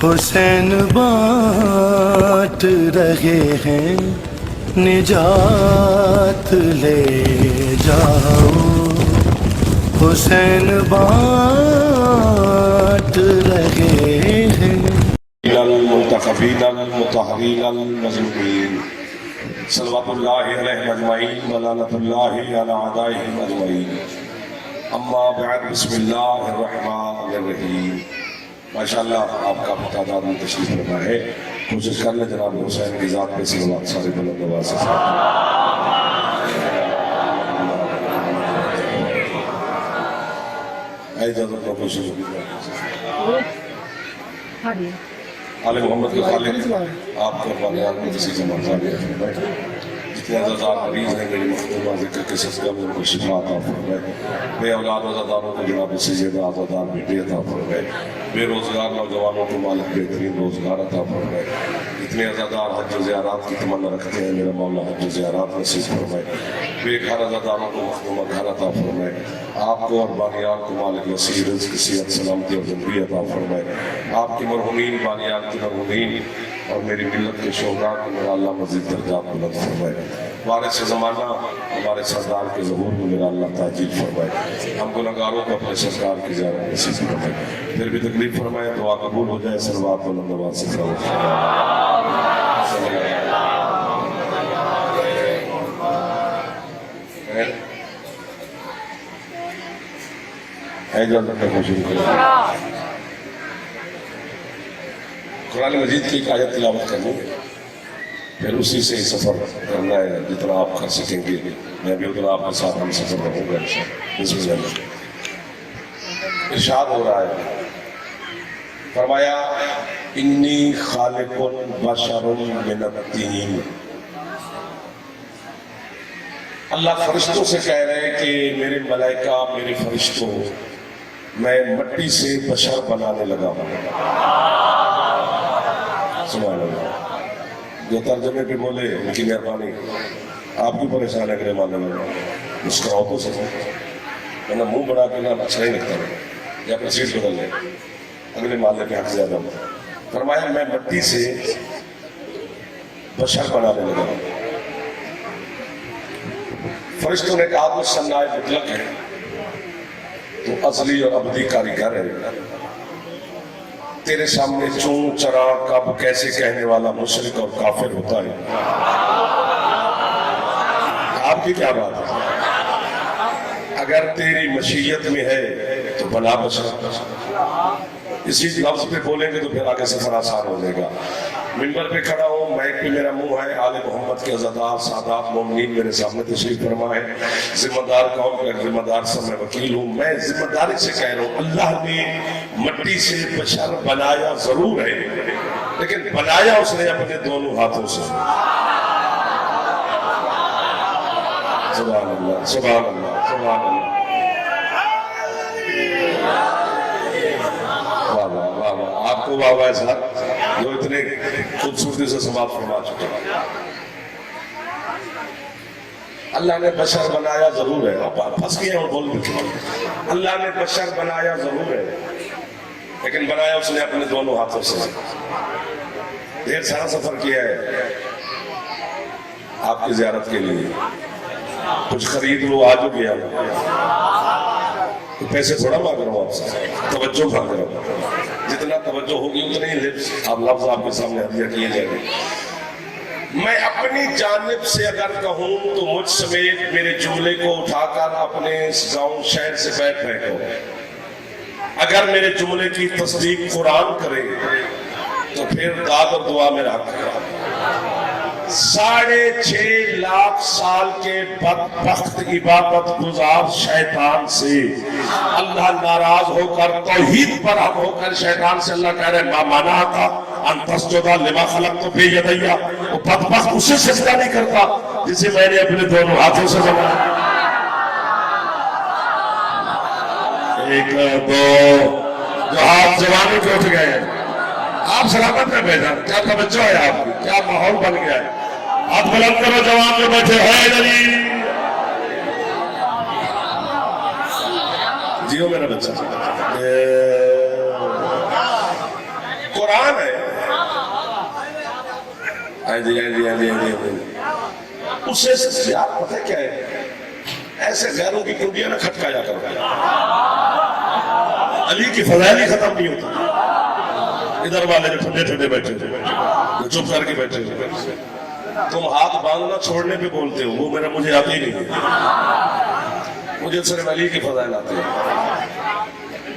حسین بانٹ رہے ہیں نجات لے جاؤ، حسین بانٹ رہے ہیں المنتخبین المطہرین المظلومین صلوات اللہ علیہ اجمعین ولعنۃ اللہ علی اعدائہم اجمعین، اما بعد، بسم اللہ الرحمن الرحیم۔ ماشاءاللہ آپ کا تعداد میں تشریف رکھا ہے، کوشش کر لیں جناب حسین کی ذات پہ صلوات سارے بلند آواز سے اجازت کو کوشش آل محمد کے خالق آپ کو بانیان میں کسی سے مرزا بھی رکھیں، جتنے عزادار مریض ہیں میری مخدومہ ذکر کے صدقہ میں ان کو شفا عطا فرمائے، بے اولاد عزاداروں کو جناب سیدہ عزادار بیٹی عطا فرمائے، بے روزگار نوجوانوں کو مالک بہترین روزگار عطا فرمائے، اتنے عزادار حج و زیارات کی تمنا رکھتے ہیں میرا مولا حج و زیارات نصیب فرمائے، بے گھر عزاداروں کو مخدومہ گھر عطا فرمائے، آپ کو اور بانیان کو مالک وسیع رزق صحت سلامتی اور زندگی عطا فرمائے، آپ کی مرحومین بانیان کی مرحومین اور میری ملت کے شہداء کو میرا اللہ مزید درجات بلند فرمائے، وارث زمانہ ہمارے سردار کے ظہور میں میرا اللہ تاجیل فرمائے، ہم گنہگاروں کو اپنے سرکار کی زیارت نصیب فرمائے، پھر بھی تکلیف فرمائے، دعا قبول ہو جائے، صلوات بلند آواز سے فرمائے۔ قرآن مجید کی ایک آیت تلاوت کرنی ہے، پھر اسی سے سفر کرنا ہے، جتنا آپ کر سکیں گے میں بھی اتنا آپ کے ساتھ ہم سفر رہوں گا انشاءاللہ۔ بسم اللہ۔ ارشاد ہو رہا ہے، فرمایا انی خالق بشر من الطین۔ اللہ فرشتوں سے کہہ رہے ہیں کہ میرے ملائکہ، میرے فرشتوں، میں مٹی سے بشر بنانے لگا ہوں۔ سبحان اللہ۔ جو ترجمے پہ بولے ان کی مہربانی، آپ کی پریشان ہے کہ ماننے میں مسکراؤ تو سکو، ورنہ منہ بڑا کے نہ اچھا ہی لگتا ہے، یا اپنا سیٹ بدل لیں، اگلے مالے کے حق زیادہ ہوں۔ فرمایا میں مٹی سے بشر بنانے لگا ہوں۔ فرشتوں نے کہا تو صنع مطلق ہے، تو ازلی اور ابدی کاریگر ہے، تیرے سامنے چون چرا کب کیسے کہنے والا مشرک اور کافر ہوتا ہے، آپ کی کیا بات ہے؟ اگر تیری مشیت میں ہے تو بنا بشر، اسی لفظ پہ بولیں گے تو پھر آگے سفر آسان ہو جائے گا۔ منبر پہ کھڑا ہوں، مائک پہ میرا منہ ہے، آل محمد کے عزادار سادات مومنین میرے سامنے تشریف فرما ہے، ذمہ دار قوم کا ذمہ دار سب میں وکیل ہوں، میں ذمہ داری سے کہہ رہا ہوں اللہ نے مٹی سے بشر بنایا ضرور ہے، لیکن بنایا اس نے اپنے دونوں ہاتھوں سے۔ سبحان اللہ، سبحان اللہ، سبحان اللہ۔ آپ کو واہ واہ صاحب جو اتنے خوبصورتی سے سماعت فرما چکے ہیں۔ اللہ نے بشر بنایا ضرور ہے، آپ پھنس گئے اور بول بھی چکے، اللہ نے بشر بنایا ضرور ہے، لیکن بنایا اس نے اپنے دونوں ہاتھوں سے۔ ڈھیر سارا سفر کیا ہے آپ کی زیارت کے لیے، کچھ خرید لو آج ہو گیا، پیسے تھوڑا مانگ رہا ہوں آپ سے، توجہ مانگ رہا ہوں، جتنا توجہ ہوگی اتنے ہی لفظ آپ کے سامنے ہدیہ کیے جائیں گے۔ میں اپنی جانب سے اگر کہوں تو مجھ سمیت میرے جملے کو اٹھا کر اپنے گاؤں شہر سے بیٹھ پھینکو، اگر میرے جملے کی تصدیق قرآن کرے تو پھر داد اور دعا میں رکھ 6.5 لاکھ سال کے بدبخت عبادت گزار شیطان سے اللہ ناراض ہو کر توحید پر ہم ہو کر شیطان سے اللہ کہہ رہے ما منع تھا ان تسجد لما خلقت بیدیا، وہ بدبخت اسے سجدہ نہیں کرتا جسے میں نے اپنے دونوں ہاتھوں سے بنایا۔ ایک دو جو ہاتھ جوانوں کے اٹھ گئے، آپ سلامت میں بیٹھا، کیا توجہ ہے آپ کی، کیا ماحول بن گیا ہے؟ ہاتھ بلند کرو جوان جو بیٹھے ہیں علی جیو میرا بچہ۔ قرآن ہے. اسے یار پتہ کیا ہے، ایسے غیروں کی کنڈیاں نہ کھٹکایا کرو. علی کی فضائل ہی ختم نہیں ہوتی. ادھر والے جو ٹھنڈے ٹھنڈے بیٹھے تھے، جو چپ کر کے بیٹھے تھے، تم ہاتھ باندھنا چھوڑنے پہ بولتے ہو، وہ مجھے آتے ہی نہیں ہے. مجھے صرف علی کی فضائل آتے ہیں.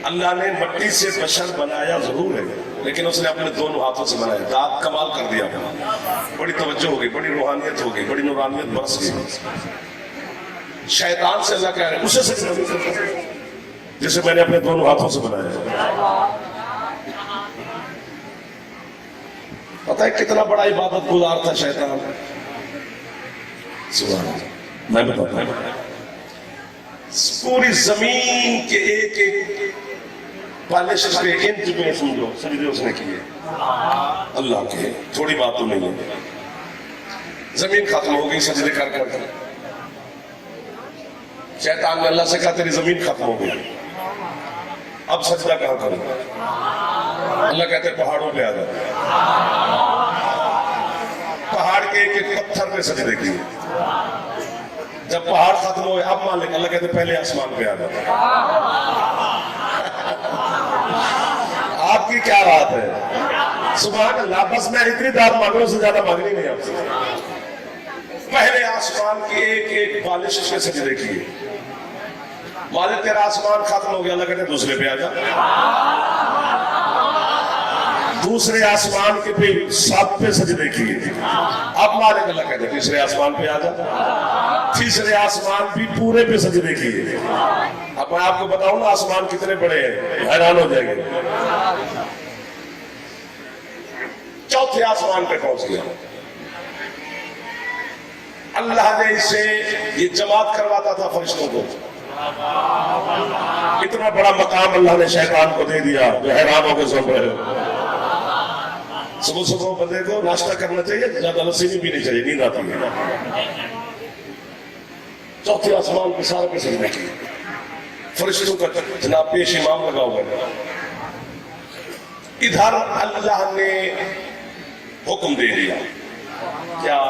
اللہ نے مٹی سے بشر بنایا ضرور ہے، لیکن اس نے اپنے دونوں ہاتھوں سے بنایا. ذات کمال کر دیا، بڑی توجہ ہو گئی، بڑی روحانیت ہو گئی، بڑی نورانیت برس گئی. شیطان سے اللہ کہہ رہے اسے سجدہ کرو جسے میں نے اپنے دونوں ہاتھوں سے بنایا. پتہ ہے کتنا بڑا عبادت گزار تھا شیطان. سبحان اللہ. میں بتاتا ہوں، پوری زمین کے ایک ایک پالش پہ انچ میں سمجھو سجدے اس نے کیے اللہ کے. تھوڑی بات تو نہیں ہے. زمین ختم ہو گئی سجدے کر کر. شیطان نے اللہ سے کہا تیری زمین ختم ہو گئی، اب سجدہ کہاں کروں؟ اللہ کہتے ہیں پہاڑوں پہ آ جا. پہاڑ کے ایک ایک پتھر پہ سجدے کیے. جب پہاڑ ختم ہوئے اب مالک اللہ کہتے پہلے آسمان پہ آ جاتا. آپ کی کیا بات ہے؟ سبحان اللہ. بس میں اتنی داد مانگوں سے زیادہ مانگنی نہیں آپ سے. پہلے آسمان کی ایک ایک بالش کے سجدے کیے. مالک تیرا آسمان ختم ہو گیا، اللہ کہتے دوسرے پہ آ جا. دوسرے آسمان کے پہ 7 پہ سجدے کیے. اب مالک اللہ کہتے تیسرے آسمان پہ آ جا. تیسرے آسمان بھی پورے پہ سجدے کیے. اب میں آپ کو بتاؤں نا آسمان کتنے بڑے ہیں، حیران ہو جائیں گے. چوتھے آسمان پہ پہنچ گیا. اللہ نے اسے یہ جماعت کرواتا تھا فرشتوں کو. اتنا بڑا مقام اللہ نے شیطان کو دے دیا جو حیران ہو کے سن رہے ہو. صبح صبح بندے کو ناشتہ کرنا چاہیے، زیادہ لسی نہیں پینی چاہیے، نیند آتی ہے. چوتھے آسمان کے سارے پہ سجدے کیے. فرشتوں کا جناب پیش امام لگا ہوا ہے. ادھر اللہ نے حکم دے دیا کیا؟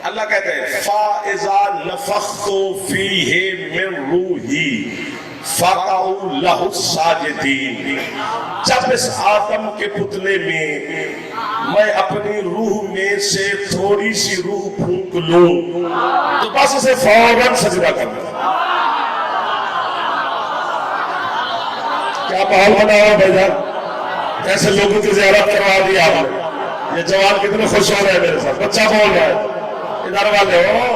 اللہ کہتے ہیں فَإِذَا نَفَخْتُ فِيهِ مِن رُوحِي فَقَعُوا لَهُ السَّاجِدِينَ. جب اس آدم کے پتلے میں اپنی روح میں سے تھوڑی سی روح پھونک لوں تو بس اسے فوراً سجدہ کرنا. کیا ماحول بنا ہوا بھائی جان؟ کیسے لوگوں کی زیارت کروا دی آپ نے. یہ جوان کتنے خوش ہو رہے ہیں میرے ساتھ. بچہ بول رہا ہے ادھر والے ہو.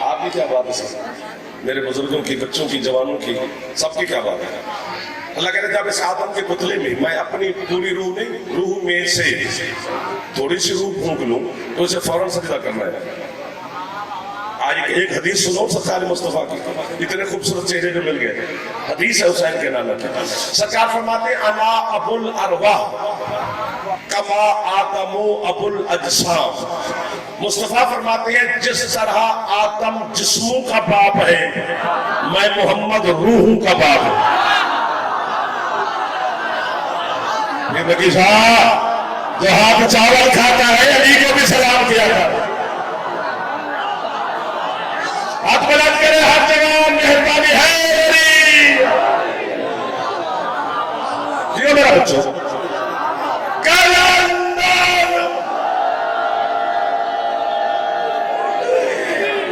آپ کی کیا بات ہے سر؟ میرے بزرگوں کی، بچوں کی، جوانوں کی، سب کی کیا بات ہے؟ اللہ کہتے ہیں جب اس آدم کے پتلے میں اپنی پوری روح نہیں، روح میں سے تھوڑی سی روح پھونک لوں تو اسے فوراً سجدہ کرنا ہے. آج ایک حدیث سنو سرکار مصطفیٰ کی، اتنے خوبصورت چہرے جو مل گئے. حدیث ہے حسین کے نام کی. سرکار فرماتے ہیں انا ابو الارواح کما آدم ابو الاجسام. مصطفیٰ فرماتے ہیں جس طرح آدم جسموں کا باپ ہے میں محمد روحوں کا باپ ہوں. یہ نبی صاحب جو ہاتھ چاول کھاتا ہے علی کو بھی سلام کیا تھا. ہاتھ بلند کرے ہر جگہ مہربانی ہے میری. جیو میرا بچوں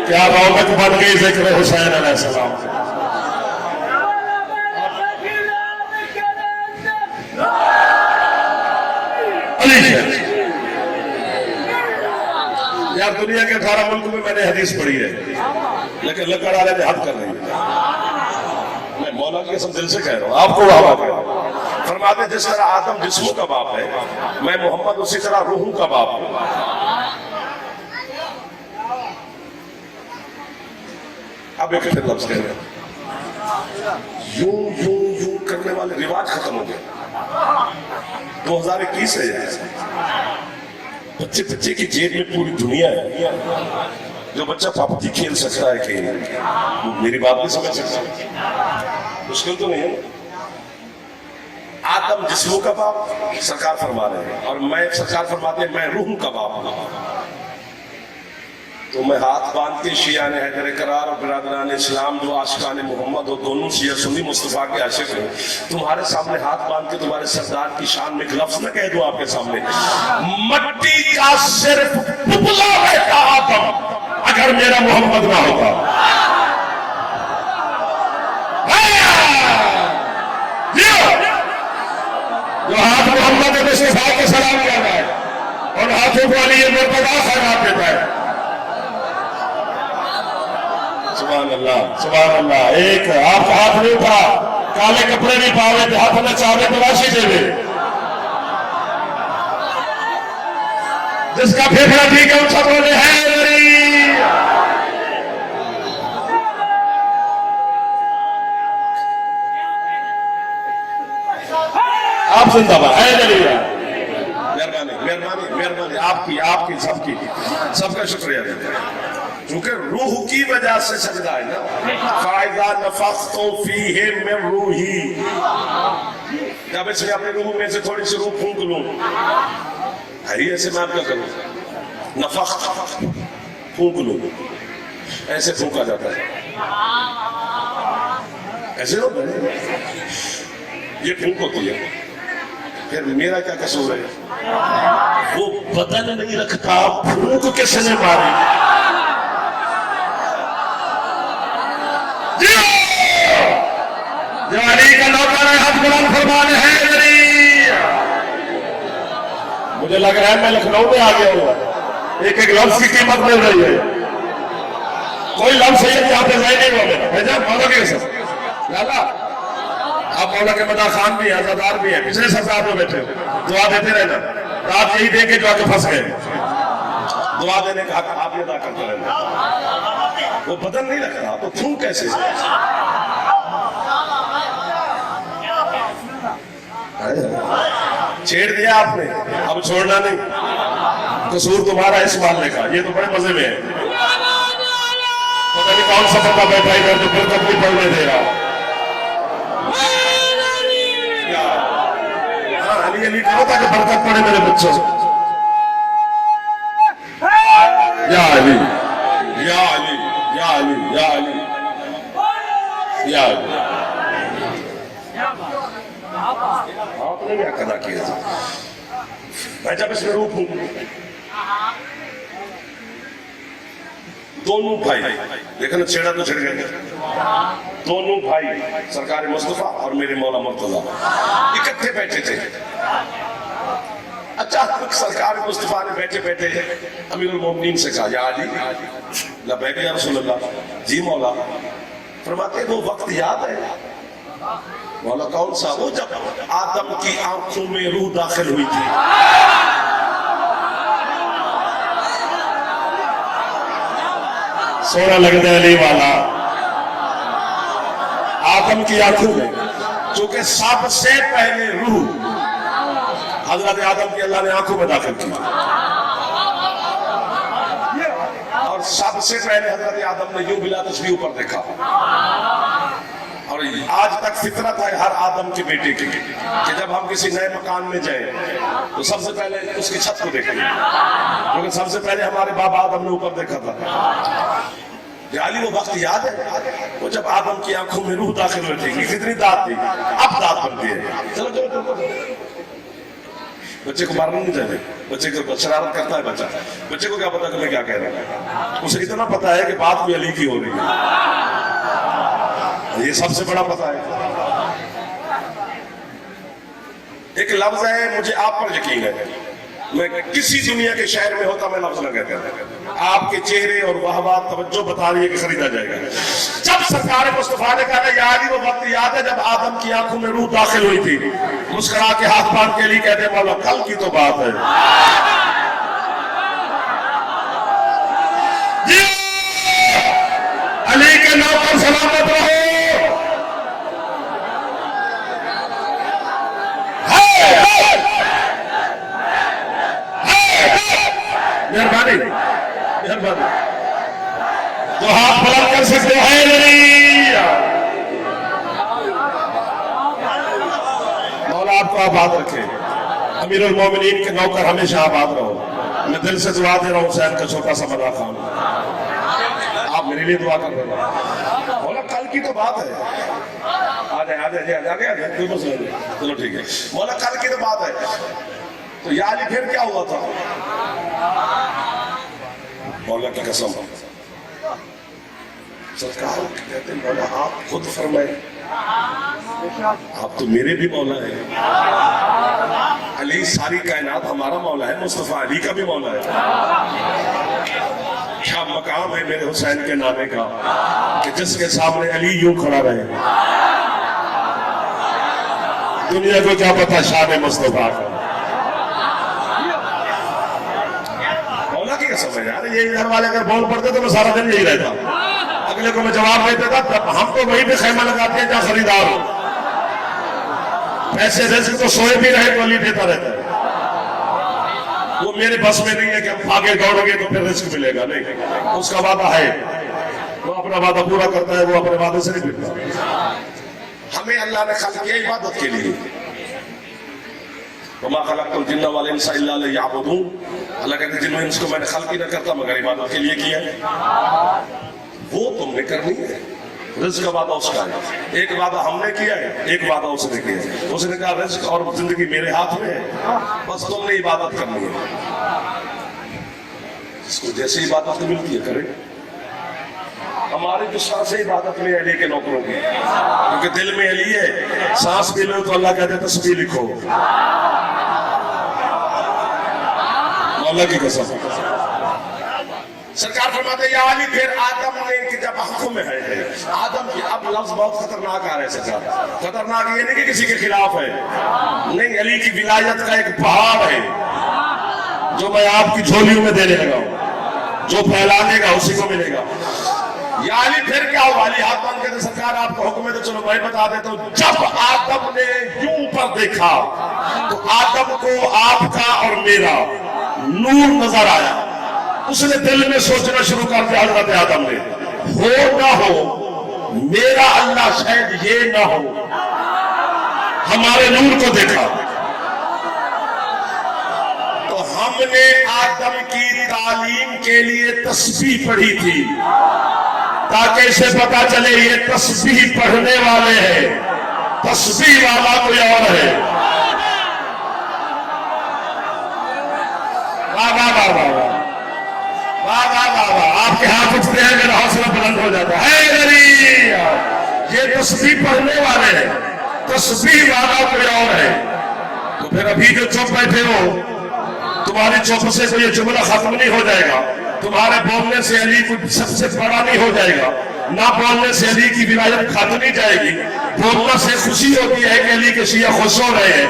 کیا رونق بن گئی ذکر حسین علیہ السلام. یار دنیا کے 18 ملک میں نے حدیث پڑھی ہے لیکن لکڑ والے نے حد کر رہی ہے. میں مولا کی قسم دل سے کہہ رہا ہوں آپ کو وہاں کہہ رہا ہوں. فرماتے جس طرح آدم جسموں کا باپ ہے میں محمد اسی طرح روحوں کا باپ ہوں. اب ایک پھر لفظ کہہ رہے ہیں یوں یوں یوں کرنے والے رواج ختم ہو گئے. 2021 ہے بچے بچے کی جیب میں پوری دنیا ہے. जो बच्चा पबजी खेल सकता है खेल, मेरी बात नहीं समझ सकता, मुश्किल तो नहीं है ना। आदम जिस्मों का बाप सरकार फरमा रहे हैं, और मैं सरकार फरमाते हैं मैं रूह का बाप हूं। तो मैं हाथ बांध के शियान हैदर करार और बिरादरान इस्लाम जो आशिकान मोहम्मद और दोनों शिया सुन्नी मुस्तफा के आशिक हैं, तुम्हारे सामने हाथ बांध के तुम्हारे सरदार की शान में एक लफ्ज न कह दो आपके सामने, मट्टी का सिर्फ पुतला रहता आदम अगर मेरा मोहम्मद ना होता। जो हाथ मोहम्मद मुस्तफा के सलाम कर रहा है और हाथों को अली मुर्तजा सलाम देता है। सुभान अल्लाह, सुभान अल्लाह। एक आप हाथ नहीं उठा, काले कपड़े नहीं पावे थे, हाथ में चावे तलाशी देवे, जिसका फेफड़ा ठीक है उठा बोले है आप जिंदाबाद है। मेहरबानी मेहरबानी मेहरबानी आपकी आपकी सबकी, सबका शुक्रिया। क्योंकि रूह की वजह से सजदा है ना, फायदा नफख्तु फीहि मिन रूही, जब इसमें अपनी रूह में से थोड़ी सी रूह फूंक लूं, है ऐसे मैं क्या करूं, नफख्त फूंक लूं, ऐसे फूंका जाता है, ऐसे होता है, ये फूंक होती है। फिर मेरा क्या कसूर है, वो बदन नहीं रखता, फूंक किसने मारी। जो अली का नौकर है, हाथ बुलंद फरमान है अली। मुझे लग रहा है मैं लखनऊ में आ गया हूँ, एक एक लफ्ज की कीमत मिल रही है। कोई लफ्ज है यहाँ पे नहीं बोले भेजा बोलोगे सर लाला, आप मौला के मदा खान भी है, आजादार भी है, पिछले सरदार में बैठे दुआ देते रहना, रात यही दे के जो आके फंस गए, दुआ देने का हक आप ये अदा करते रहना। वो बदन नहीं रखता तो क्यों कैसे छेड़ दिया आपने, अब छोड़ना नहीं, कसूर तुम्हारा इस मामले का, ये तो बड़े मजे में है। पता नहीं कौन सा बंदा बैठा इधर तो फिर तक नहीं पढ़ने दे रहा। अली अली करो ताकि बरकत पड़े मेरे बच्चों। या अली या अली या अली या अली या अली। आपने क्या कदा किया था मैं जब इसमें रूप हूं, दोनों भाई देखना छेड़ा तो छिड़ गए, दोनों भाई सरकार मुस्तफा और मेरे मौला मुर्तजा इकट्ठे बैठे थे। अचानक सरकार मुस्तफा ने बैठे बैठे अमीरुल मोमिनीन से कहा, या अली लब्बैक या रसूलल्लाह, जी मौला। फरमाते वो वक्त याद है? मौला कौन सा? वो जब आदम की आंखों में रूह दाखिल हुई थी। सोना लगता है अली वाला, आदम की आंखों में, क्योंकि सबसे पहले रूह हजरत आदम की अल्लाह ने आंखों में दाखिल की, और सबसे पहले हजरत आदम ने यूं बिला तस्बीह ऊपर देखा। और आज तक फितरत है हर आदम के बेटे की कि जब हम किसी नए मकान में जाए तो सबसे पहले उसकी छत को देखेंगे, क्योंकि सबसे पहले हमारे बाबा आदम ने ऊपर देखा था। अली वो वक्त याद है वो जब आदम की आंखों में रूह दाखिल हुई थी, कितनी दांत थी, अब दांत बनती है। चलो चलो चलो, बच्चे को मारना नहीं चाहिए, बच्चे को शरारत करता है बच्चा, बच्चे को क्या पता कि मैं क्या कह रहा हूं, उसे इतना पता है कि बात भी अली की हो रही है, ये सबसे बड़ा पता है। एक लफ्ज है, मुझे आप पर यकीन है, मैं किसी दुनिया के शहर में होता मैं लफ्ज न कहता, आपके चेहरे और वाहवा तवज्जो बता रही है कि खरीदा जाएगा। जब सरकार मुस्तफा ने कहा या अली वो वक्त याद है जब आदम की आंखों में रूह दाखिल हुई थी, मुस्कुरा के हाथ बांध के लिए कहते मौला कल की तो बात है। अली के नाम पर सलामत रहो। मेहरबानी मेहरबानी تو ہاتھ بلند کر سکتے ہیں نہیں؟ مولا آپ کو آباد رکھے، امیر المومنین کے نوکر ہمیشہ آباد رہو۔ میں دل سے دعا دے رہا ہوں حسین کا چھوٹا سا بڑا خان، آپ میرے لیے دعا کر رہے ہیں۔ مولا کل کی تو بات ہے، آگے کوئی مسئلہ نہیں، چلو ٹھیک ہے۔ مولا کل کی تو بات ہے، تو یا علی پھر کیا ہوا تھا؟ مولا کی قسم سرکار کہتے ہیں مولا آپ خود فرمائیں، آپ تو میرے بھی مولا ہیں، علی ساری کائنات ہمارا مولا ہے، مصطفیٰ علی کا بھی مولا ہے۔ کیا مقام ہے میرے حسین کے نامے کا کہ جس کے سامنے علی یوں کھڑا رہے۔ دنیا کو کیا پتا شان مصطفیٰ کا، مولا کی قسم ہے یار، یہ گھر والے اگر بول پڑتے تو میں سارا دن یہی رہتا، اگلے کو میں جواب دیتا تھا، تب ہم تو وہیں پہ خیمہ لگاتے ہیں جہاں خریدار ہو، پیسے رزق تو سوئے بھی رہے تو علی دیتا رہتا ہے۔ وہ میرے بس میں نہیں ہے کہ ہم آگے دوڑو گے تو پھر رزق ملے گا، نہیں، اس کا وعدہ ہے، وہ اپنا وعدہ پورا کرتا ہے، وہ اپنے وعدے سے نہیں پھرتا۔ ہمیں اللہ نے خلق کیا عبادت کے لیے، وَمَا خَلَقْتُ الْجِنَّ وَالْإِنسَ إِلَّا لِيَعْبُدُونِ، اللہ کہتے ہیں جن میں انس کو میں نے خلق ہی نہ کرتا مگر عبادت کے لیے کیا ہے۔ وہ تم نے کرنی ہے، رزق کا وعدہ اس کا ہے، ایک وعدہ ہم نے کیا ہے، ایک وعدہ اس نے کیا ہے۔ اس نے کہا رزق اور زندگی میرے ہاتھ میں ہے، بس تم نے عبادت کرنی ہے، جس کو جیسی عبادت ملتی ہے کرے۔ ہماری جو سانس عبادت میں علی کے نوکروں کی، کیونکہ دل میں علی ہے، سانس بھی لو تو اللہ کہتے ہیں تسبیح لکھو، اللہ کی قسم۔ سرکار فرماتے ہیں یا علی پھر آدم نے کہ جب حکم میں ہے، آدم کی اب لفظ بہت خطرناک آ رہا ہے سرکار، خطرناک یہ نہیں کہ کسی کے خلاف ہے، نہیں، علی کی ولایت کا ایک پہاڑ ہے جو میں آپ کی جھولیوں میں دینے لگا ہوں، جو پھیلانے گا اسی کو ملے گا۔ یا علی پھر کیا ہوا؟ علی ہاتھ باندھ کے سرکار آپ کو حکم ہے تو چلو میں بتا دیتا ہوں۔ جب آدم نے یوں اوپر دیکھا تو آدم کو آپ کا اور میرا نور نظر آیا، اس نے دل میں سوچنا شروع کر دیا حضرت آدم نے، ہو نہ ہو میرا اللہ شاید یہ نہ ہو، ہمارے نور کو دیکھا تو ہم نے آدم کی تعلیم کے لیے تسبیح پڑھی تھی تاکہ اسے پتا چلے یہ تسبیح پڑھنے والے ہیں، تسبیح والا کوئی اور ہے۔ واہ واہ واہ واہ واہ واہ واہ واہ، آپ کے ہاتھ اٹھتے ہیں میرا حوصلہ بلند ہو جاتا ہے۔ یہ تسبیح پڑھنے والے ہیں، تسبیح والا کوئی اور ہے۔ تو پھر ابھی جو چپ بیٹھے ہو، تمہاری چپ سے کوئی جملہ ختم نہیں ہو جائے گا، تمہارے بولنے سے علی کو سب سے بڑا نہیں ہو جائے گا، نہ بولنے سے علی کی ولایت ختم نہیں جائے گی، بولنے سے خوشی ہوتی ہے کہ علی کے شیعہ خوش ہو رہے ہیں۔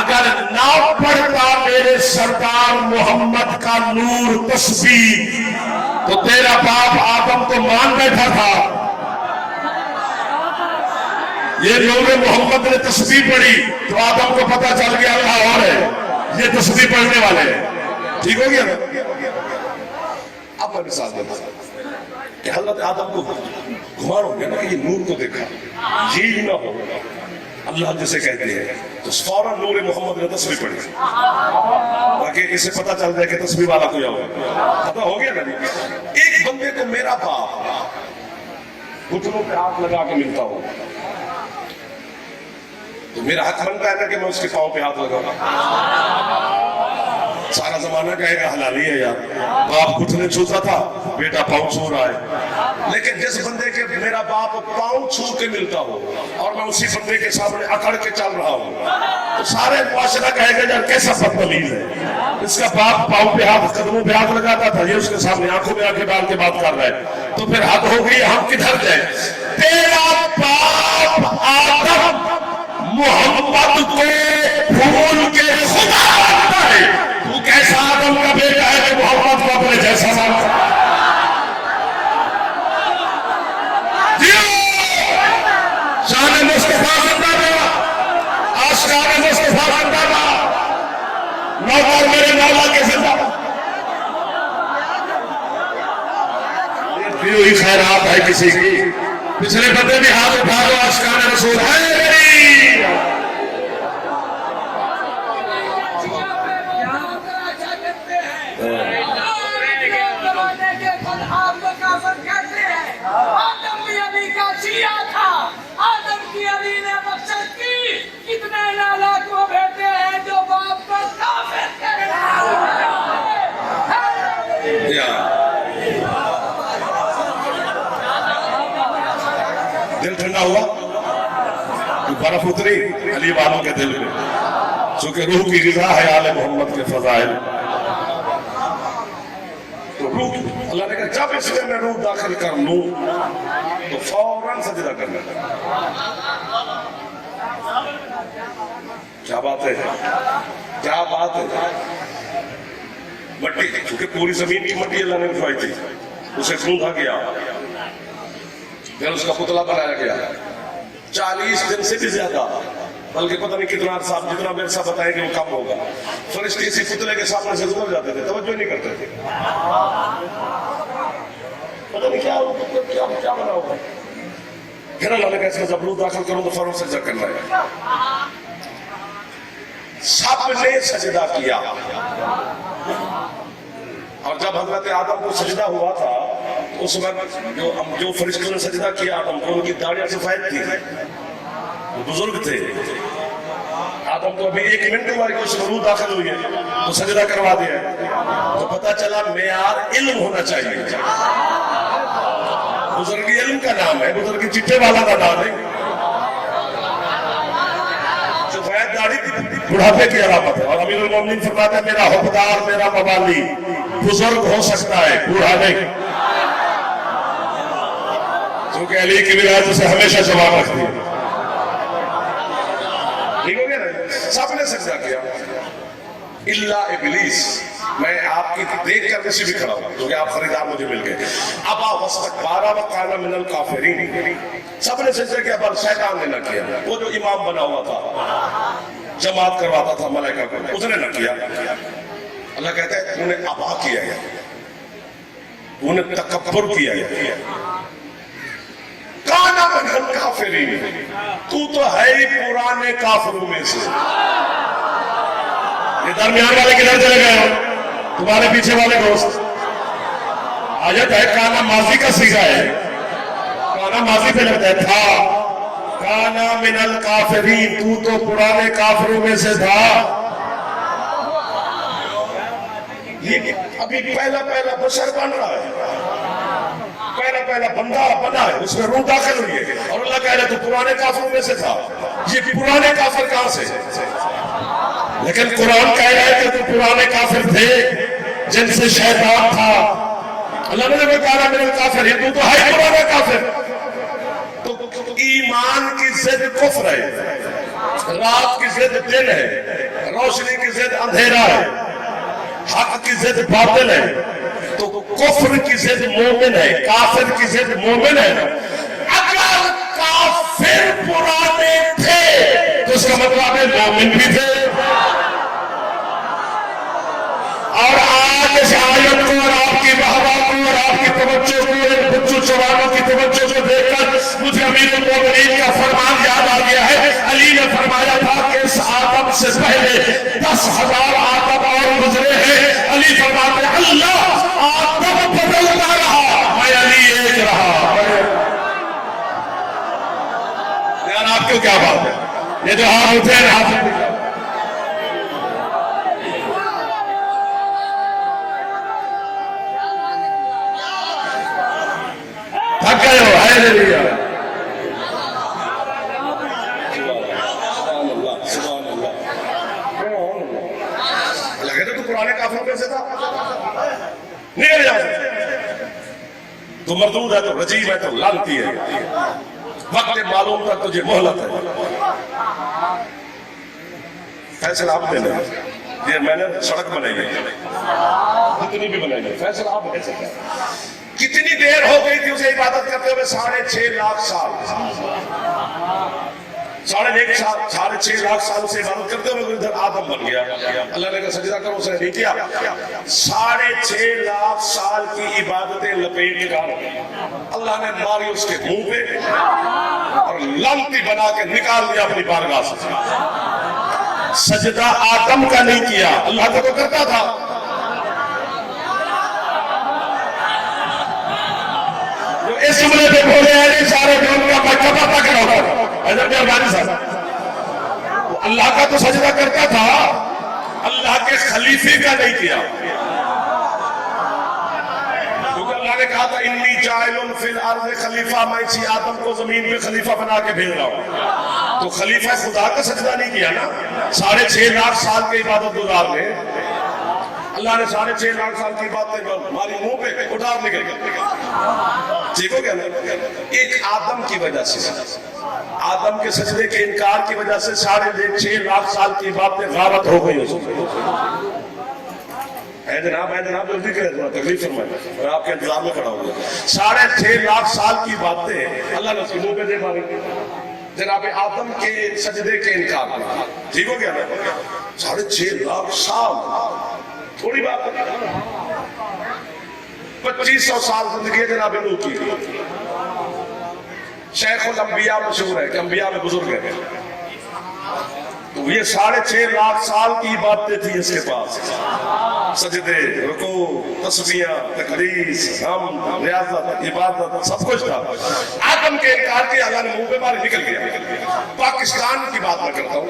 اگر نہ پڑھتا میرے سردار محمد کا نور تسبیح تو تیرا باپ آدم تو مان بیٹھا تھا، یہ نور محمد نے تسبیح پڑھی تو آدم کو پتا چل گیا اللہ اور ہے، یہ تسبیح پڑھنے والے ہیں۔ ٹھیک ہو گیا نا؟ اب میں مثال دیتا ہوں کہ حضرت آدم کو گھمان ہو گیا نا کہ یہ نور کو دیکھا، یہ ہی نہ ہو اللہ جسے کہتے ہیں، تو فوراً نور محمد نے تسبیح پڑھی تاکہ اسے پتا چل جائے کہ تسبیح والا کوئی اور پتا ہو گیا نا۔ ایک بندے کو میرا باپ گھٹنوں پہ ہاتھ لگا کے ملتا ہو تو میرا حق بنتا ہے نا کہ میں اس کے پاؤں پہ ہاتھ لگاؤں۔ سارا زمانہ کہے گا حلالی ہے یار، باپ گھٹنے چھوتا تھا، بیٹا پاؤں چھو رہا ہے۔ لیکن جس بندے کے میرا باپ پاؤں چھو کے ملتا ہو اور میں اسی بندے کے سامنے اکڑ کے چل رہا ہوں تو سارے معاشرہ کہے گا یار کیسا بدتمیز ہے، اس کا باپ پاؤں پہ ہاتھ قدموں پہ ہاتھ لگاتا تھا، یہ اس کے سامنے آنکھوں میں آنکھیں ڈال کے بات کر رہا ہے، تو پھر حد ہو گئی، ہم کدھر جائیں؟ تیرا باپ آدم محمد کو بھول کے خدا مانتا ہے، تو کیسا آدم کا بیٹا ہے کہ محمد کو اپنے جیسا مانتا ہے؟ شان مصطفیٰ زندہ باد، آشکار مصطفیٰ زندہ باد، نوکر میرے مولا کے زندہ باد۔ کہ وہی خیرات ہے کسی کی. پچھلے بندے بھی ہاتھ اٹھا دو, عاشقان رسول ہے میری. آدم بھی علی کا شیعہ تھا, آدم کی علی نے بخشش کی. کتنے نالائق وہ بیٹے ہیں جو باپ کو کافر کہہ رہے ہیں. دل ٹھنڈا ہوا, برف اتری علی والوں کے دل میں, چونکہ روح کی غذا ہے آل محمد کے فضائل. تو روح, اللہ نے کہا جب اس میں روح داخل کر لوں تو فوراً سجدہ کرنا. کیا بات ہے, کیا بات ہے. مٹی, چونکہ پوری زمین کی مٹی اللہ نے اٹھوائی تھی, اسے کھودا گیا, پھر اس کا پتلا بنایا گیا 40 دن سے بھی زیادہ, بلکہ پتہ نہیں کتنا عرصہ, جتنا میرے ساتھ بتائیں کہ وہ کم ہوگا. فرشتے اسی پتلے کے سامنے سے گزر جاتے تھے, توجہ نہیں کرتے تھے. پتہ نہیں کیا بنا ہوگا. پھر اللہ نے کہا اس میں جب روح داخل کروں تو فوراً سجدہ کرنا ہے. سب نے سجدہ کیا, اور جب حضرت آدم کو سجدہ ہوا تھا اس وقت جو فرشتوں نے سجدہ کیا آدم کو, ان کی داڑیاں سفید تھی, وہ بزرگ تھے. آدم کو ابھی 1 منٹ ہوا کہ اس میں روح داخل ہوئی ہے تو سجدہ کروا دیا. تو پتہ چلا معیار علم ہونا چاہیے. بزرگی علم کا نام ہے, بزرگی چٹے والا کا نام ہے. سفید داڑھی بڑھاپے کی علامت ہے, اور امیر المومنین فرماتا ہے میرا حکمدار, میرا موالی بزرگ ہو سکتا ہے, بوڑھا نہیں. کیونکہ علی کی ولایت اسے ہمیشہ جواب رکھتی ہے. ٹھیک ہو گیا نا. سب نے سجدہ کیا الا ابلیس. میں آپ کی دیکھ کر کسی بھی کھڑا ہوں کیونکہ آپ خریدار مجھے مل گئے. ابا واستکبر وکان من الکافرین. سب نے سجدہ کیا پر شیطان نے نہ کیا. وہ جو امام بنا ہوا تھا, جماعت کرواتا تھا ملائکہ کو, اس نے نہ کیا. اللہ کہتا ہے تو نے ابا کیا ہے, تو نے تکبر کیا ہے. کانا من الکافرین, تو ہے ہی پرانے کافروں میں سے. یہ درمیان والے کدھر چلے گئے ہو, تمہارے پیچھے والے دوست. آیت ہے کانا ماضی کا صیغہ ہے, کانا ماضی پہ لگتا ہے تھا. کانا من الکافرین, تو پرانے کافروں میں سے تھا. یہ ابھی پہلا بشر بن رہا ہے, پہلا بندہ بنا ہے, اس میں روح داخل ہوئی ہے, اور اللہ کہہ رہا ہے تو پرانے کافروں میں سے تھا. یہ پرانے کافر کہاں سے؟ لیکن قرآن کہہ رہا ہے کہ تو پرانے کافر تھے جن سے شیطان تھا. اللہ نے کہا میرے کافر ہے, تو ہے پرانا کافر. تو ایمان کی ضد کفر ہے, رات کی ضد دن ہے, روشنی کی ضد اندھیرا ہے, حق کی ضد باطل ہے. تو کفر کی ضد مومن ہے, کافر کی ضد مومن ہے. اگر کافر پرانے تھے تو اس کا مطلب ہے مومن بھی تھے. اور آج اس آیت کو اور آپ کی واہ کو اور آپ کی توجہ کو, بچوں جوانوں کی توجہ کو دیکھ کر مجھے امیر المومنین کا فرمان یاد آ گیا ہے. علی نے فرمایا تھا کہ اس آدم سے پہلے 10,000 آدم اور گزرے ہیں. علی فرماتے ہیں اللہ آدم بدلتا رہا, میں علی ایک رہا. یار آپ کو کیا بات ہے, یہ جو ہاتھ اٹھے ہیں ہاتھ تھک گئے ہو, ہے لیا. لگے تو پرانے کافروں میں سے تھا, نکل جا. تو مردود ہے تو رجیم ہے تو لعنتی ہے. وقت معلوم تک تجھے مہلت ہے. فیصلہ آپ دینا ہے. یہ میں نے سڑک بنائی ہے, کتنی بھی بنائی ہے, فیصلہ آپ دے سکتے ہیں. کتنی دیر ہو گئی تھی اسے عبادت کرتے ہوئے 6.5 لاکھ سال. साढ़े 6 लाख साल से इबादत करते हुए इधर आदम बन गया। अल्लाह ने कहा सजदा करो, उसने नहीं किया। 6.5 लाख साल की इबादतें लपेट कर अल्लाह ने मारी उसके मुंह पे और लंती बना के निकाल दिया अपनी बारगाह से। सजदा आदम का नहीं किया, अल्लाह का तो करता था। जो इस जुमले पे बोले हैं सारे जो उनका मैं कब तक रहा मेहरबानी साहब, अल्लाह का तो सजदा करता था, अल्लाह के खलीफे का नहीं किया। क्योंकि अल्लाह ने कहा था इन्नी जाइलुन फिल अर्ज़ खलीफा, मैं इसी आदम को जमीन पे खलीफा बना के भेज रहा हूं। तो खलीफा खुदा का सजदा नहीं किया ना। 6.5 लाख साल की इबादत गुजारने अल्लाह ने 6.5 लाख साल की बातें हमारी मुंह पे उठार निकल गई। ठीक हो गया ना। एक आदम की वजह से, आदम के सजदे के इनकार की वजह से 6.5 लाख साल की बातें गारत हो गई उसको। जनाब जल्दी करें, थोड़ा तकलीफ फरमाए, मैं आपके इंतजार में खड़ा हूँ। 6.5 लाख साल की बातें अल्लाह ने उसके मुंह पे दे मारी जनाब आदम के सजदे के इनकार में। ठीक हो गया ना। 6.5 लाख साल थोड़ी बात है। 2500 साल जिंदगी है जनाब नूह की। शेखुल अंबिया मशहूर है कि अंबिया में बुजुर्ग है। तो ये 6.5 लाख साल की बातें थी इसके पास। सजदे, रुकू, तस्बीह, तकदीस, हम, रियाजत, इबादत सब कुछ था। आदम के इनकार के अल्लाह ने मुंह पे मार निकल गया। पाकिस्तान की बात मैं करता हूँ,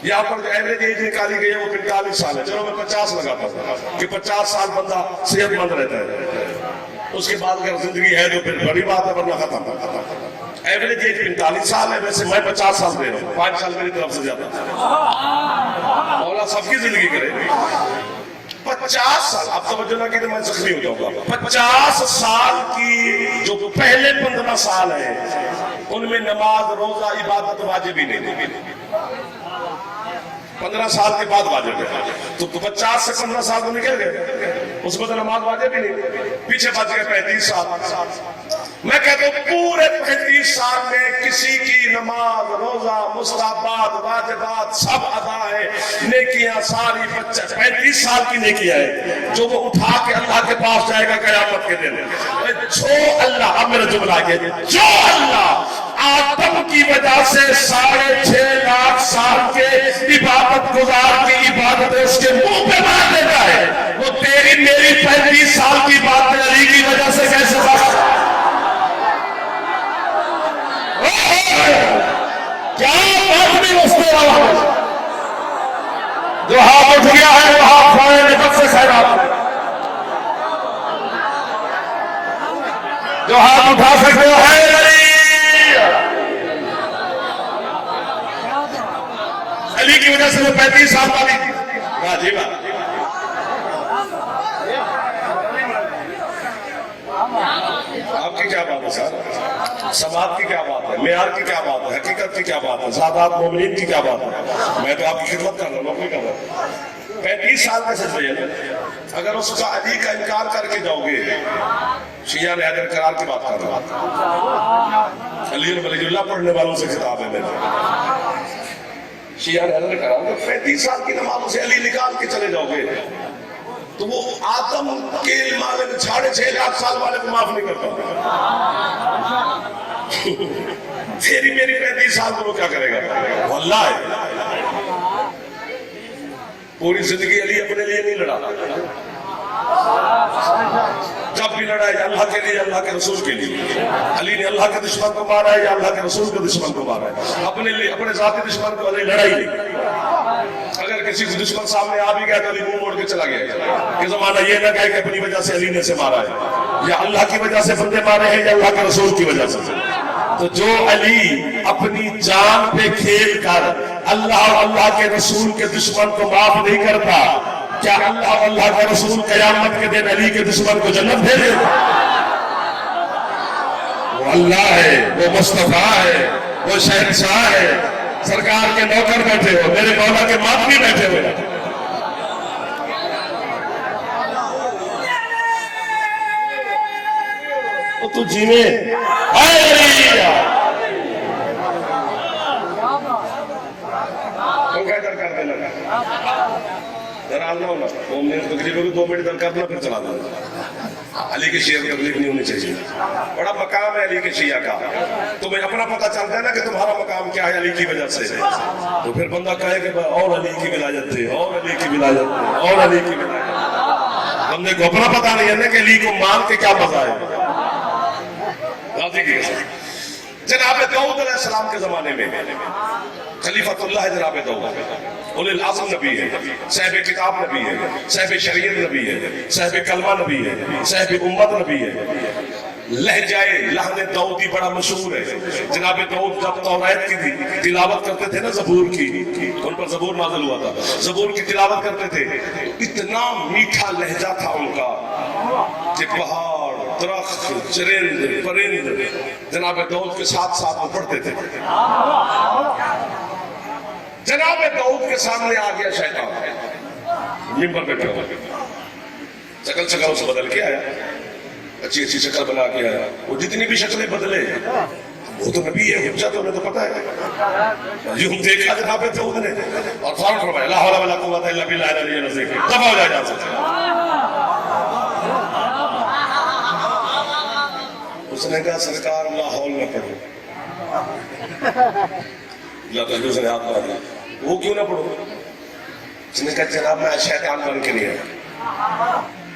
यहाँ पर जो एवरेज एज निकाली गई है वो 45 साल है। चलो मैं 50 लगाता हूँ कि 50 साल बंदा सेहतमंद रहता है। उसके बाद अगर जिंदगी है तो फिर बड़ी बात है, वरना खत्म। एवरेज एज 45 साल है। वैसे मैं 50 साल दे रहा हूँ, 5 साल मेरी तरफ से ज्यादा। मौला सबकी जिंदगी करे। 50 साल, अब समझो ना कि मैं जख्मी हो जाऊंगा। 50 साल की जो पहले 15 साल है उनमें नमाज, रोजा, इबादत वाजिब ही नहीं। 15 साल के बाद वाजिब है। तो 50 से 15 साल तो निकल गए, उसमें तो नमाज वाजिब ही नहीं। पीछे बच गए 35 साल। मैं कहता हूँ पूरे 35 साल में किसी की नमाज, रोजा, मुस्ताहबात, वाजिबात सब अदा है, नेकियां सारी 35 साल की नेकियां है जो वो उठा के अल्लाह के पास जाएगा कयामत के दिन। जो अल्लाह, अब मेरा जुमला है, जो अल्लाह आदम की वजह से 6.5 लाख साल के इबादत गुजार की इबादत उसके मुंह पे मार देता है, वो तेरी मेरी 35 साल की बात अली की वजह से कैसे बात? क्या बात नहीं उसने जो हाथ उठ गया है वो हाथ खाए निकल से खैरात, जो हाथ उठा सकते हो है अली की वजह से वो 35 साल वाली जी बात। आपकी क्या बात है सर? समाज की क्या बात है? मेयार की क्या बात है? हकीकत की क्या बात है? सादात मोमिनीन की क्या बात है? मैं तो आपकी खिदमत कर रहा हूँ, अपनी कर रहा हूँ। 35 साल का सजदे, अगर उसका अली का इनकार करके जाओगे, शिया ने हैदर करार की बात कर रहा हूँ, अली वलीउल्लाह पढ़ने वालों से खिताब है मेरा। शिया ने हैदर करार 35 साल की नमाजों से अली निकाल के चले जाओगे तो वो आदम के माले में 6.5 लाख साल वाले को माफ नहीं करता। तेरी मेरी 35 साल को वो क्या करेगा? वल्लाह पूरी जिंदगी अली अपने लिए नहीं लड़ा, जब भी लड़ा है अल्लाह के लिए, अल्लाह के रसूल के लिए। अली ने अल्लाह के दुश्मन को मारा है या अल्लाह के रसूल के दुश्मन को मारा है? अपने लिए, अपने जाती दुश्मन को अली लड़ाई नहीं। अगर किसी को दुश्मन सामने आ भी गया तो अली मुंह मोड़ के चला गया कि जमाना ये ना कहे कि अपनी वजह से अली ने से मारा है, या अल्लाह की वजह से बंदे मारे हैं या अल्लाह के रसूल की वजह से। तो जो अली अपनी जान पे खेल कर अल्लाह और अल्लाह के रसूल के दुश्मन को माफ नहीं करता, क्या अल्लाह और अल्लाह का रसूल कयामत के दिन अली के दुश्मन को जन्नत दे दे? वो अल्लाह है, वो मुस्तफा है, वो शहंशाह है, सरकार के नौकर बैठे हो, मेरे मौला के मातमी बैठे हो। तू जीवे के लगा नाराज ना होना, वो मैं तकलीफ होगी 2 मिनट दरकार ना फिर चला दूंगा। अली के शिया को तकलीफ नहीं होनी चाहिए, बड़ा मकाम है अली के शिया का। तुम्हें अपना पता चलता है ना कि तुम्हारा मकाम क्या है अली की वजह से, तो फिर बंदा कहे कि और अली की विलायत थे, और अली की विलायत थे, और अली की विलायत। बंदे को अपना पता नहीं है ना कि अली को मान के क्या मजा है। जनाब दाऊद अलैहिस्सलाम के जमाने में खलीफतुल्लाह है जनाब दाऊद, उलिल अज़्म नबी है, साहिब किताब नबी है, साहिब शरीयत नबी है, साहिब कलमा नबी है, साहिब उम्मत नबी है। लहजाए लहने दाऊदी बड़ा मशहूर है। जनाब दाऊद जब तौरात की तिलावत करते थे ना जबूर की, उन पर जबूर नाज़िल हुआ था, जबूर की तिलावत करते थे, इतना मीठा लहजा था उनका कि पहाड़, दरख्त, चरिंद, परिंद जनाब दाऊद के साथ साथ वो पढ़ते थे। जनाब दाऊद के सामने आ गया शैतान, मिंबर पे बैठा हुआ, शकल शकल से बदल के आया, अच्छी अच्छी शक्ल बना के आया। वो जितनी भी शक्लें बदले वो तो नबी है, हुज्जत तो हमें तो पता है। यूं देखा जनाब दाऊद ने और फौरन फरमाया ला हौला वला कुव्वता इल्ला बिल्लाह अल-अली अज़ीम, दफा हो जाए जा सकते। उसने कहा सरकार लाहौल न पढ़ो, उसने हाथ मार दिया, वो क्यों ना पढ़ो? उसने कहा जनाब मैं शैतान बन के नहीं आया।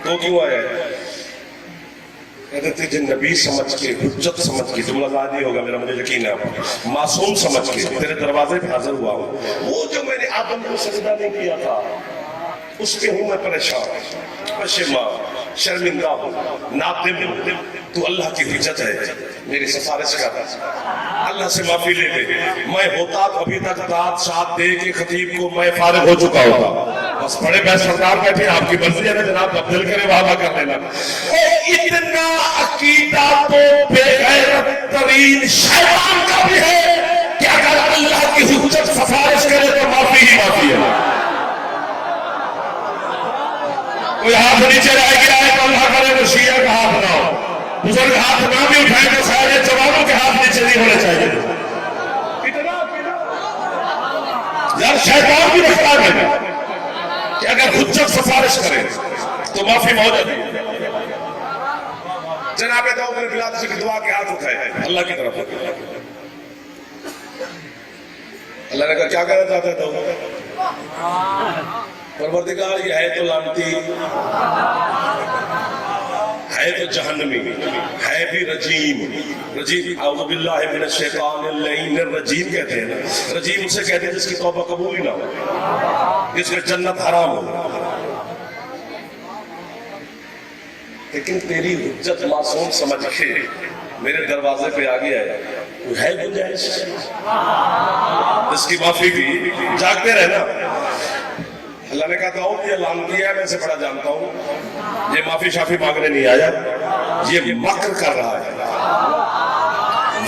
तो क्यों आया? कहते तुझे नबी समझ के, हुज्जत समझ के, जुमला आदि होगा मेरा, मुझे यकीन है, मासूम समझ के तेरे दरवाजे पे हाजिर हुआ हूं। वो जो मैंने आदम को सजदा नहीं किया था उसके हूं मैं परेशान, पशेमा, शर्मिंदा हूं, नादिम हूं। तू अल्लाह की हुज्जत है, मेरी सिफारिश कर, अल्लाह से माफी ले ले। मैं होता तो अभी तक दाद साथ दे के खतीब को मैं फारिग हो चुका होगा। बस बड़े बहस सरदार बैठे, आपकी मर्जी है ना जनाब, अब दिल करे वादा कर लेना। इतना अकीदा तो बेगैरत तरीन शैतान का भी है कि अगर अल्लाह की हुज्जत सिफारिश करे तो माफी ही माफी है। कोई हाथ नीचे रह गया है तो अल्लाह करे तो शिया का हाथ बनाओ, बुजुर्ग हाथ ना भी उठाए तो सारे जवानों के हाथ नीचे नहीं होने चाहिए। यार शैतान भी रखता है कि अगर हुज्जत सिफारिश करे तो माफी मौजूद है। जनाब दाऊद ने बिलाल से दुआ के हाथ उठाए अल्लाह की तरफ। अल्लाह ने कहा क्या कहना चाहता है दाऊद? परवरदिगार ये है तो लानती, है तो जहन्नमी, है भी रजीम। रजीम औज़ु बिल्लाहि मिनश शैतानिर रजीम कहते हैं ना, रजीम उसे कहते हैं जिसकी तौबा कबूल ही ना हो, जिसमें जन्नत हराम हो। लेकिन तेरी हुज्जत मासूम समझ के मेरे दरवाजे पे आ गया है गुंजाइश इसकी माफी की, जागते रहना। अल्लाह ने कहा दाऊद ये लानती है, मैं इसे बड़ा जानता हूं, ये माफी शाफी मांगने नहीं आया, ये मक्र कर रहा है।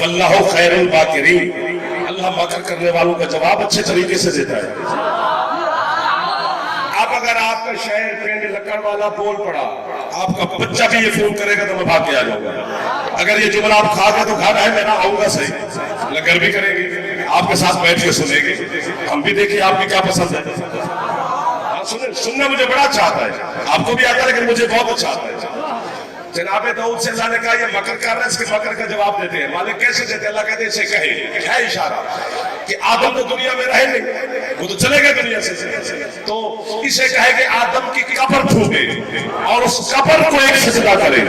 वल्लाहु खैरुल माकिरीन, अल्लाह मक्र करने वालों का जवाब अच्छे तरीके से देता है। अब अगर आपका शहर पिंड लक्कड़ वाला बोल पड़ा, आपका बच्चा भी ये फोन करेगा तो मैं भाग के आ जाऊंगा। अगर ये जुमला आप खा गए तो घर आए, मैं ना आऊंगा सही, लगर भी करेगी, आपके साथ बैठ के सुनेगी, हम भी देखिए आपकी क्या पसंद है। सुनना मुझे बड़ा अच्छा आता है, आपको भी आता है, लेकिन मुझे बहुत अच्छा आता है। जनाब दाऊद से अल्लाह ने कहा ये मकर कर रहा है, इसके मकर का जवाब देते हैं। मालिक कैसे देते? अल्लाह कहते इसे कहे, है इशारा कि आदम तो दुनिया में रहे नहीं, वो तो चले गए दुनिया से, तो इसे कहे कि आदम की कब्र फूके और उस कब्र को एक सजदा करे।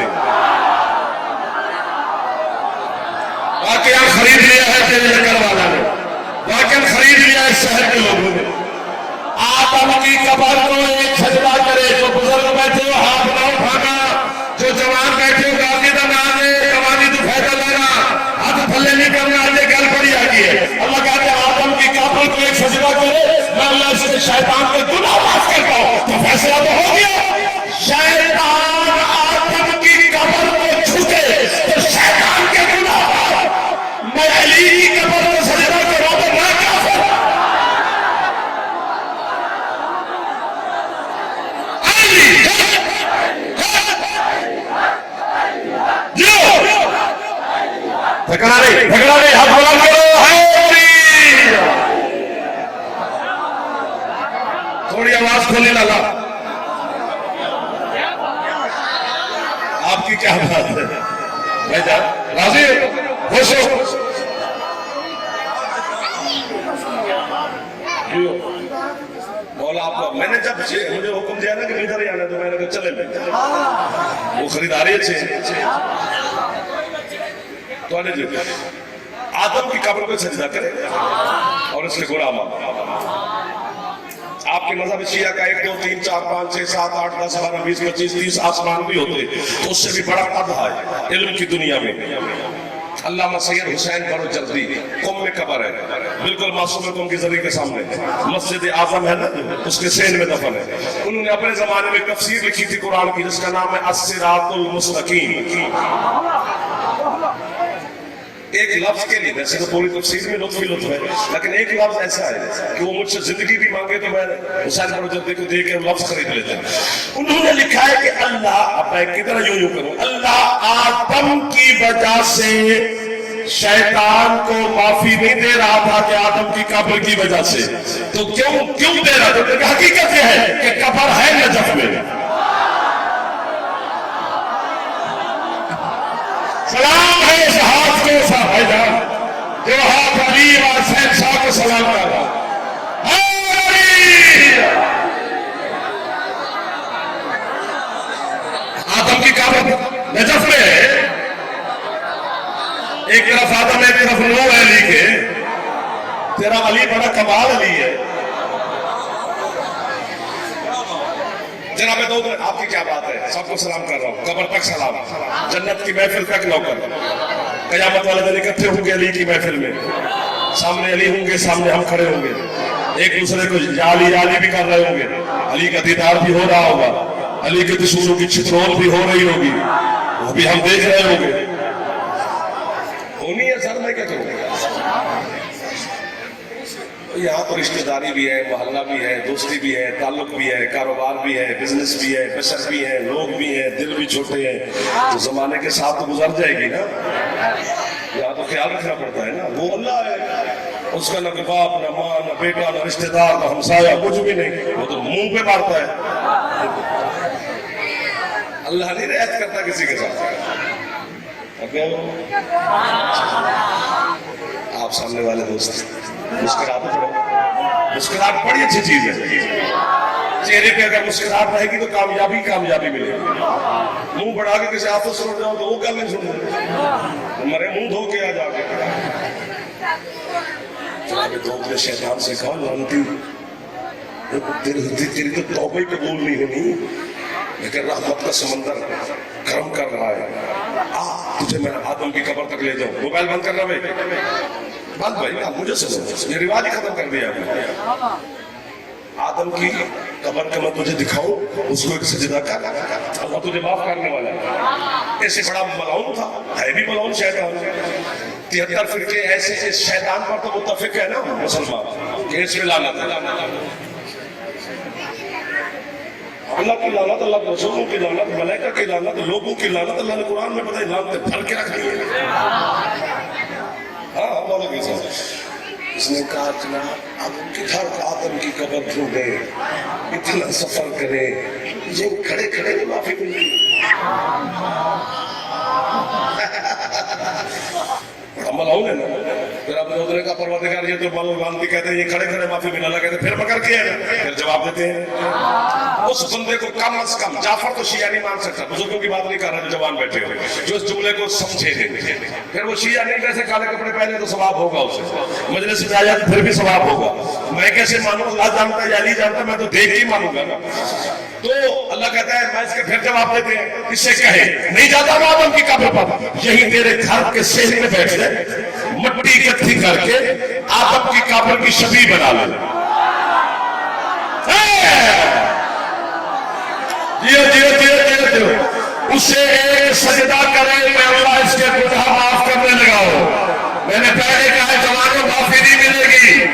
वाकया खरीद लिया है तेरे लकर वाला ने, वाकया खरीद लिया है शहर के लोगों ने। आदम की कब्र को एक सजदा करे। जो बुजुर्ग बैठे हो हाथ ना उठाना, जो जवान बैठे हो गाली ना आने, कवानी तो फायदा लेना, हाथ थल्ले नहीं करना, आगे गल पड़ी आ गई है। अल्लाह कहते हैं आदम की कब्र को एक सजदा करे, मैं अल्लाह से शैतान के गुनाह माफ करता हूं। तो फैसला तो हो गया, शैतान आदम की कब्र को छूटे तो शैतान के गुनाह, मैं अली की कब्र को सजदा करूं तो मैं काफिर। झगड़ा नहीं, हाथ बुलंद करो, نہیں لالا آپ کی کیا بات ہے بھائی جان راضی خوش ہو مولا آپ کو میں نے جب مجھے حکم دیا نا کہ ادھر ہی آنا تو میں نے کہا چلے میں وہ خریداری اچھے تو آنے دیتے آدم کی قبر کو سجدہ کرے اور اس کے غلام آپ کے مذہب شیعہ کا 1 2 3 4 5 6 7 8 10 12 20 25 30 آسمان بھی ہوتے تو اس سے بھی بڑا قد ہے علم کی دنیا میں علامہ سید حسین برو جلدی قم میں قبر ہے بالکل معصوم قوم کی ذریعے کے سامنے مسجد اعظم ہے نا اس کے سین میں دفن ہے انہوں نے اپنے زمانے میں تفسیر لکھی تھی قرآن کی جس کا نام ہے الصراط المستقیم ایک لفظ کے لیے ویسے تو پوری تفسیر میں لطف ہی لطف ہے لیکن ایک لفظ ایسا ہے کہ وہ مجھ سے زندگی بھی مانگے تو میں حسین برو جلدی کو دیکھ کے لفظ خرید لیتے ہیں انہوں نے لکھا ہے کہ اللہ اب میں کدھر یوں کروں اللہ آدم کی وجہ سے شیطان کو معافی نہیں دے رہا تھا کہ آدم کی قبر کی وجہ سے تو کیوں دے رہا تھا حقیقت یہ ہے کہ قبر ہے نجف میں سلام ہے اس ہاتھ کے ساتھ بھائی جان جو ہاتھ علی و حسین شاہ کو سلام کر رہا آدم کی قبر نجف میں ہے ایک طرف آدم ایک طرف نور ہے علی کے تیرا علی بڑا کمال علی ہے جناب دو آپ کی کیا بات ہے سب کو سلام کر رہا ہوں قبر تک سلام جنت کی محفل تک نوکر قیامت والے دن اکٹھے ہوں گے علی کی محفل میں سامنے علی ہوں گے سامنے ہم کھڑے ہوں گے ایک دوسرے کو یا علی بھی کر رہے ہوں گے علی کا دیدار بھی ہو رہا ہوگا علی کے دشمنوں کی چھترول بھی ہو رہی ہوگی وہ بھی ہم دیکھ رہے ہوں گے ہونی ہے سر میں کیا کروں یہاں تو رشتہ داری بھی ہے محلہ بھی ہے دوستی بھی ہے تعلق بھی ہے کاروبار بھی ہے بزنس بھی ہے بشر بھی ہے لوگ بھی ہیں دل بھی چھوٹے ہیں تو زمانے کے ساتھ تو گزر جائے گی نا یہاں تو خیال رکھنا پڑتا ہے نا وہ اللہ ہے اس کا نہ باپ نہ ماں نہ بیٹا نہ رشتہ دار نہ ہمسایہ کچھ بھی نہیں وہ تو منہ پہ مارتا ہے اللہ نہیں رعایت کرتا کسی کے ساتھ آپ سامنے والے دوست مسکراہٹ پڑے مسکراہٹ بڑی اچھی چیز ہے چہرے پہ اگر مسکراہٹ رہے گی تو کامیابی ملے گی منہ بڑھا کے کسی آفس سن جاؤ تو وہ گل نہیں سن مرے منہ دھو کے آ جا کے دوست نے شیطان سے کہا لانتی تیری تو توبہ ہی قبول نہیں ہونی لیکن رحمت کا سمندر کرم کر رہا ہے تجھے میں آدم کی قبر تک لے جاؤں موبائل بند کرنا بھائی بند بھائی مجھے سنو یہ رواج ہی ختم کر دیا آدم کی قبر کا میں تجھے دکھاؤں اس کو ایک سجدہ کر اللہ تجھے معاف کرنے والا ہے ایسے بڑا ملعون تھا ہے بھی ملعون شیطان 73 فرقے ایسے شیطان پر تو متفق ہے نا مسلمان کہ اس میں لعنت ہے اللہ کی لعنت اللہ کے رسولوں کی لعنت ملائکہ کی لعنت لوگوں کی لعنت اللہ نے قرآن میں بتائی لعنت بھر کے رکھ دی ہے ہاں مولا کے ساتھ اس نے کہا کہ اب کدھر آدم کی قبر ڈھونڈے اتنا سفر کرے یہ کھڑے کھڑے میں معافی ملی ملعون ہے نا پھر اب دوسرے کا پروردگار یہ تو ملعون کہتے ہیں یہ کھڑے کھڑے معافی ملا اللہ کہتے ہیں پھر مگر کیا ہے پھر جواب دیتے ہیں اس بندے کو کم از کم جعفر تو شیعہ نہیں مان سکتا بزرگوں کی بات نہیں کر رہا جو جوان بیٹھے ہو جو اس جملے کو سمجھے گے پھر وہ شیعہ نہیں کیسے کالے کپڑے پہنے تو ثواب ہوگا اسے مجلس میں آیا پھر بھی ثواب ہوگا میں کیسے مانوں اللہ جانتا یا نہیں جانتا میں تو دیکھ ہی مانوں گا نا تو اللہ کہتا ہے میں اس کے پھر جواب دیتے ہیں اس سے کہے نہیں جاتا میں آدم کی قبر پر یہی تیرے گھر کے سہن میں بیٹھ جائے مٹی اکٹھی کر کے آدم کی قبر کی شبیہ بنا لے اسے ایک سجدہ کرے میں اللہ اس کے گناہ معاف کرنے لگا ہوں میں نے پہلے کہا جوانوں معافی نہیں ملے گی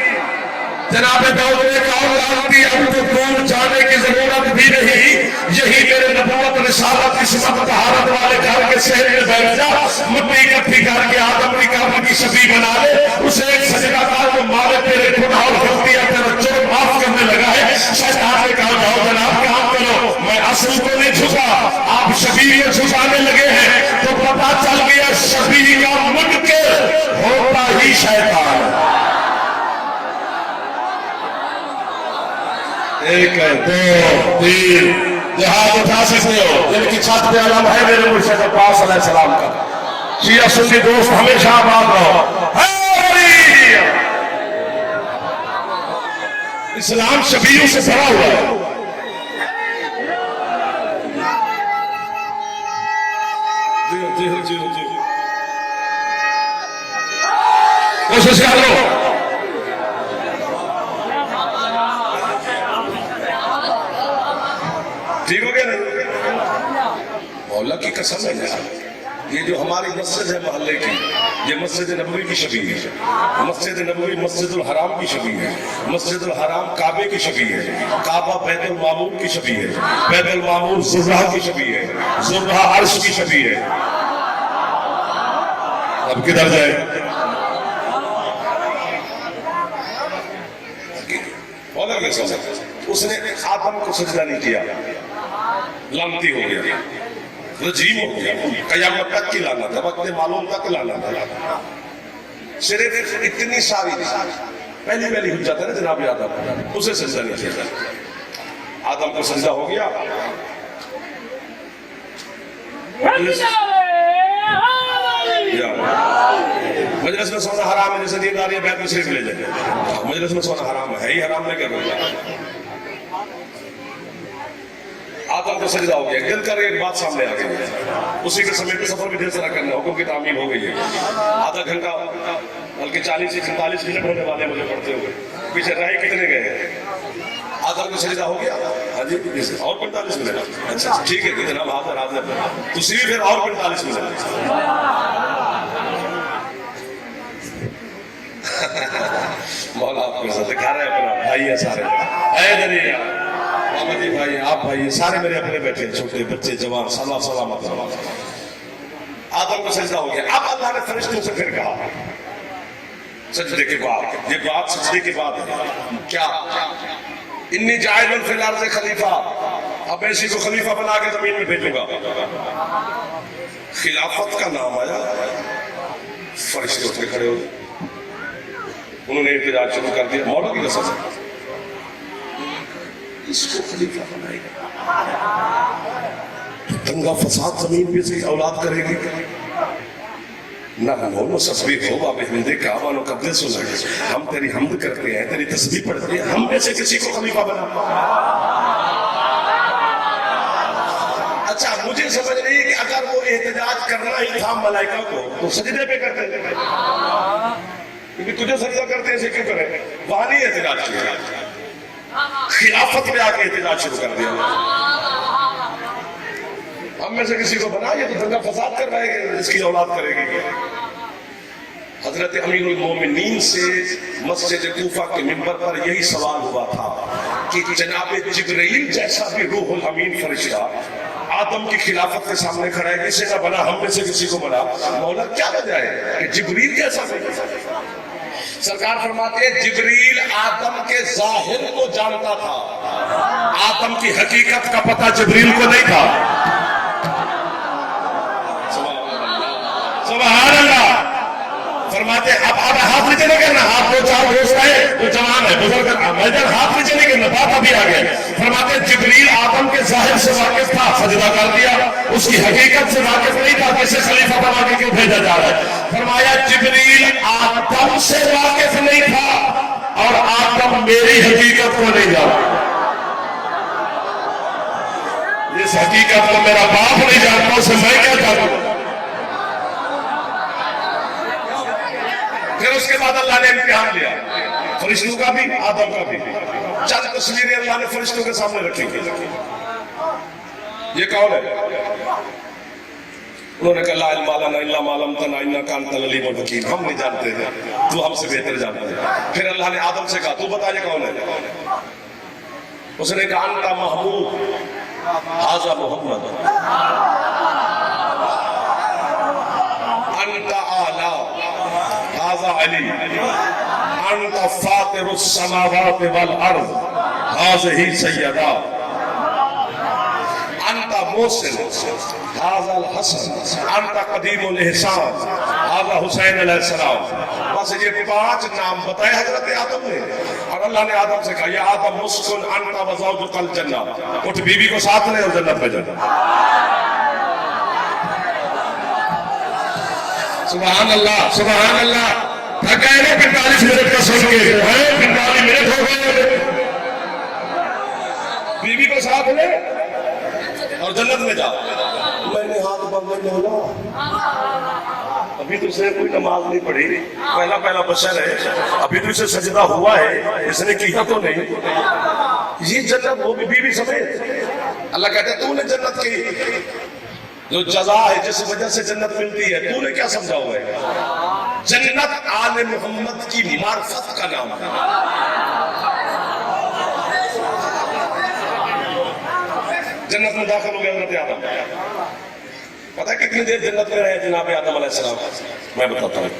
جناب داؤد نے کہا لعنتی اب تو دور جانے کی ضرورت بھی نہیں یہی میرے نبوت رسالت عصمت طہارت والے گھر کے شہر میں بیٹھ جا مٹی اکٹھی کر کے آدم کی قبر کی شبیہ بنا لے اسے ایک سجدہ کر وہ مارے تیرے گناہ اور غلطیاں تیرا جرم معاف کرنے لگا ہے شیطان نے کہا جاؤ रसूल को नहीं झुका, आप शबीह को झुकाने लगे हैं तो पता चल गया शबीह का मुनकर होता ही शैतान। एक दो तीन हाथ उठा सकते हो, जिनकी छत पे अलम है मेरे मुर्शिद अब्बास अलैहिस्सलाम का। शिया सुन्नी दोस्त हमेशा आबाद रहो। इस्लाम शबीहों से भरा हुआ है। कोशिश कर लो। ठीक हो गया ना? मौला की कसम है यार, ये जो हमारी मस्जिद है मोहल्ले की, ये मस्जिद नबवी की शबीह है। मस्जिद नबवी मस्जिदुल हराम की शबीह है। मस्जिदुल हराम काबे की शबीह है। काबा बैतुल मामूर की शबीह है। बैतुल मामूर ज़ुर्रा की शबीह है। ज़ुर्रा अर्श की शबीह है। अब किधर जाए? उसने आदम को सजदा नहीं किया, लानती हो गया, रजीम हो गया, कयामत तक की लानत है, वक्त मालूम तक लानत है। सिर्फ इतनी सारी पहली पहली हुज्जत है ना जनाब आदम, उसे सजदा नहीं किया। आदम को सजदा हो गया। मजलिस में सोना हराम है, जैसे नींद आ रही है बैठ में शरीफ ले जाए। मजलिस में सोना हराम है ही हराम, नहीं कर रहा। आदम को सजदा हो गया, दिल कर एक बात सामने आ गई। उसी के समय पे सफर भी ढेर सारा करना, हुक्म की तामील हो गई है। आधा घंटा बल्कि 40 से 45 मिनट होने वाले मुझे पढ़ते हुए, पीछे राही कितने गए? आदम को सजदा हो गया। हाँ जी, और 45 मिनट। अच्छा ठीक है, कितना हाजिर हाजिर तो सिर्फ फिर और 45 मिनट। मौला आपको दिखा रहे अपना भाई है सारे। मोहम्मदी भाई, आप भाई सारे मेरे अपने बैठे, छोटे बच्चे जवान, सलामत। आदम को सजदा हो गया। अब अल्लाह ने फरिश्तों से फिर कहा सजदे के बाद, ये बात सजदे के बाद है क्या? इन्नी जाइलुन फिल अर्ज़ खलीफा, अब ऐसी को खलीफा बना के जमीन में भेजूंगा। खिलाफत का नाम आया, फरिश्ते उठ के खड़े हो, उन्होंने इhtजाज शुरू कर दिया। मौला की कसम है, इसको खलीफा बनाएगा, दंगा फसाद जमीन पे से औलाद करेगी ना। मोहम्मद सस्बी हो बाबे हिंदे का वालों कब्जे सुना, हम तेरी हमद करते हैं, तेरी तस्बीह पढ़ते हैं, हम में से किसी को खलीफा बना। अच्छा मुझे समझ नहीं कि अगर वो एहतजाज करना ही था मलाइका को तो सजदे पे करते थे, क्योंकि तुझे सजदा करते ऐसे क्यों करे? वहां नहीं एहतजाज किया, खिलाफत में आके एहतजाज शुरू कर दिया। हम में से किसी को बना, ये तो दंगा फसाद कर रहा है, इसकी औलाद करेगी। हजरत अमीरुल मोमिनीन से मस्जिद कूफा के मिंबर पर यही सवाल हुआ था कि जनाब जिब्रील जैसा भी रूहुल अमीन फरिश्ता आदम की खिलाफत के सामने खड़ा है, किसी का बना, हम में से किसी को बना। मौला क्या वजह है कि जिब्रील जैसा नहीं? सरकार फरमाते हैं जिब्रील आदम के जाहिर को जानता था, आदम की हकीकत का पता जिब्रील को नहीं था। सुभान अल्लाह। फरमाते अब हाथ नीचे नहीं करना, हाथ दो चार दोस्त है तो जवान है बुजुर्ग, हाथ नीचे नहीं करना, बात अभी आ गया। फरमाते जिब्रील आदम के जाहिर से वाकिफ था, सजदा कर दिया, उसकी हकीकत से वाकिफ नहीं था, कैसे खलीफा बना के क्यों भेजा जा रहा है? फरमाया जिब्रील आदम से वाकिफ नहीं था और आदम मेरी हकीकत को नहीं जानता। इस हकीकत को मेरा बाप नहीं जानता, उसे मैं क्या जानूं? फिर उसके बाद अल्लाह ने इम्तिहान लिया, फरिश्तों का भी आदम का भी। चंद तस्वीरें अल्लाह ने फरिश्तों के सामने रखी। ये कौन है? उन्होंने कहा ला इल्मा लना इल्ला मा अल्लमतना इन्नका अंतल अलीमुल हकीम, हम नहीं जानते थे, तू हमसे बेहतर जानता है। फिर अल्लाह ने आदम से कहा तू बता ये कौन है? उसने कहा अंता महमूद हाजा मोहम्मद, अंता आला हाजा अली, अंता फातिरुस समावाति वल अर्द हाज़िही सय्यदा। मोहसिन, हाज़ा हसन, अंता कदीमुल इहसान, हाज़ा हुसैन अलैहिस्सलाम। बस ये 5 नाम बताए हजरत आदम ने, और अल्लाह ने आदम से कहा या आदम मुस्कुन अंता व ज़ौजुकल जन्नह, उठ बीवी को साथ ले और जन्नत में जा। सुभान अल्लाह, सुभान अल्लाह। थका है 45 मिनट का सुन के, 45 मिनट हो गए। बीवी को साथ ले और जन्नत में जा। मैंने हाथ बांधे बोला, अभी तो इसने कोई नमाज नहीं पढ़ी, पहला पहला बशर है, अभी तो इसे सजदा हुआ है, इसने किया तो नहीं। ये जन्नत वो भी बीवी समेत। अल्लाह कहते हैं तूने जन्नत की जो जजा है, जिस वजह से जन्नत मिलती है, तूने क्या समझा हुआ है? जन्नत आले मोहम्मद की मार्फत का नाम है। जन्नत में दाखिल हो गया हज़रत आदम। पता है कितनी देर जन्नत में रहे जनाब आदम अलैहिस्सलाम? मैं बताता हूँ।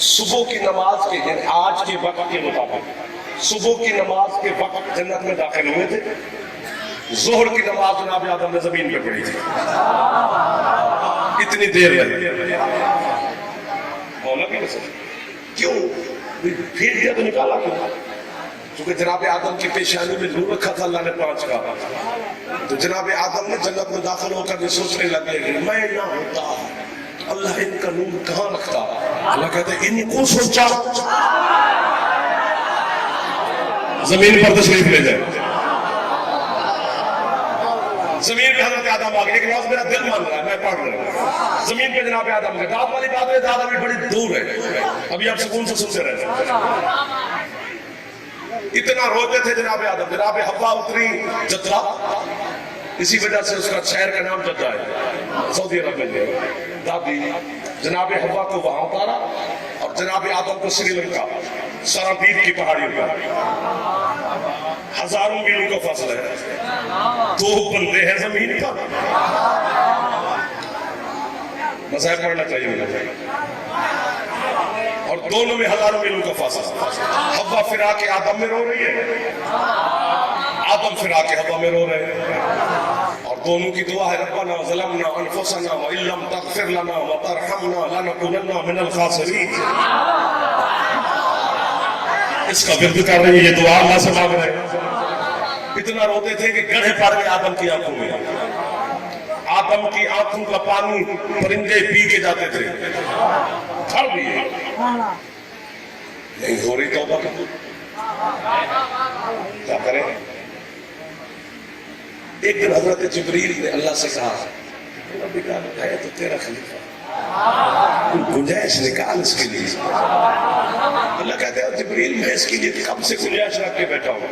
सुबह की नमाज के दिन, आज के वक्त के मुताबिक सुबह की नमाज के वक्त जन्नत में दाखिल हुए थे। जोहर की नमाज जनाब आदम ने जमीन पे पढ़ी थी। इतनी देर लगी। मौला की कसम, क्यों फिर दिया तो निकाला क्यों? क्योंकि जनाब आदम की पेशानी में नूर रखा था अल्लाह ने 5 का। तो जनाब आदम ने जन्नत में दाखिल होकर ये सोचने लगे कि मैं ना होता अल्लाह इनका नूर कहाँ रखता। अल्लाह कहते इनको सोचा जमीन पर तशरीफ ले जाए। जमीन पे हजरत आदम आ गए। एक लफ्ज़ मेरा दिल मान रहा है, मैं पढ़ रहा हूँ। जमीन पे जनाब आदम के दाद वाली बात है, दाद अभी बड़ी दूर है, अभी आप सुकून से सुनते रहे। इतना रोते थे जनाब आदम। जनाब हव्वा उतरी जद्दा, इसी वजह से उसका शहर का नाम जद्दा है, सऊदी अरब में। दादी जनाब हव्वा को वहां उतारा और जनाब आदम को श्रीलंका सराबीर की पहाड़ियों पर, हजारों मीलों का फासला है, 2 बंदे हैं जमीन पर। मज़ाक पढ़ना चाहिए और दोनों में हजारों मीलों का फासला। हव्वा फिरा के आदम में रो रही है, आदम फिरा के हव्वा में रो रहे हैं, और दोनों की दुआ है रब्बना ज़लमना अनफुसना व इल्लम तग़फिर लना व तरहमना लनकुनन्ना मिनल खासिरीन। इसका विर्द कर रही है, ये दुआ अल्लाह से मांग रहे हैं। इतना रोते थे कि गड्ढे पड़ गए आदम की आंखों में। आदम की आंखों का पानी परिंदे पी के जाते थे। खड़ दिए नहीं हो रही तौबा का, क्या करें? एक दिन हजरत जिब्रील ने अल्लाह से कहा है तो तेरा खलीफा, गुंजाइश निकाल इसके लिए। अल्लाह कहते हैं जिब्रील मैं इसके लिए कब से गुंजाइश रख के बैठा हूँ,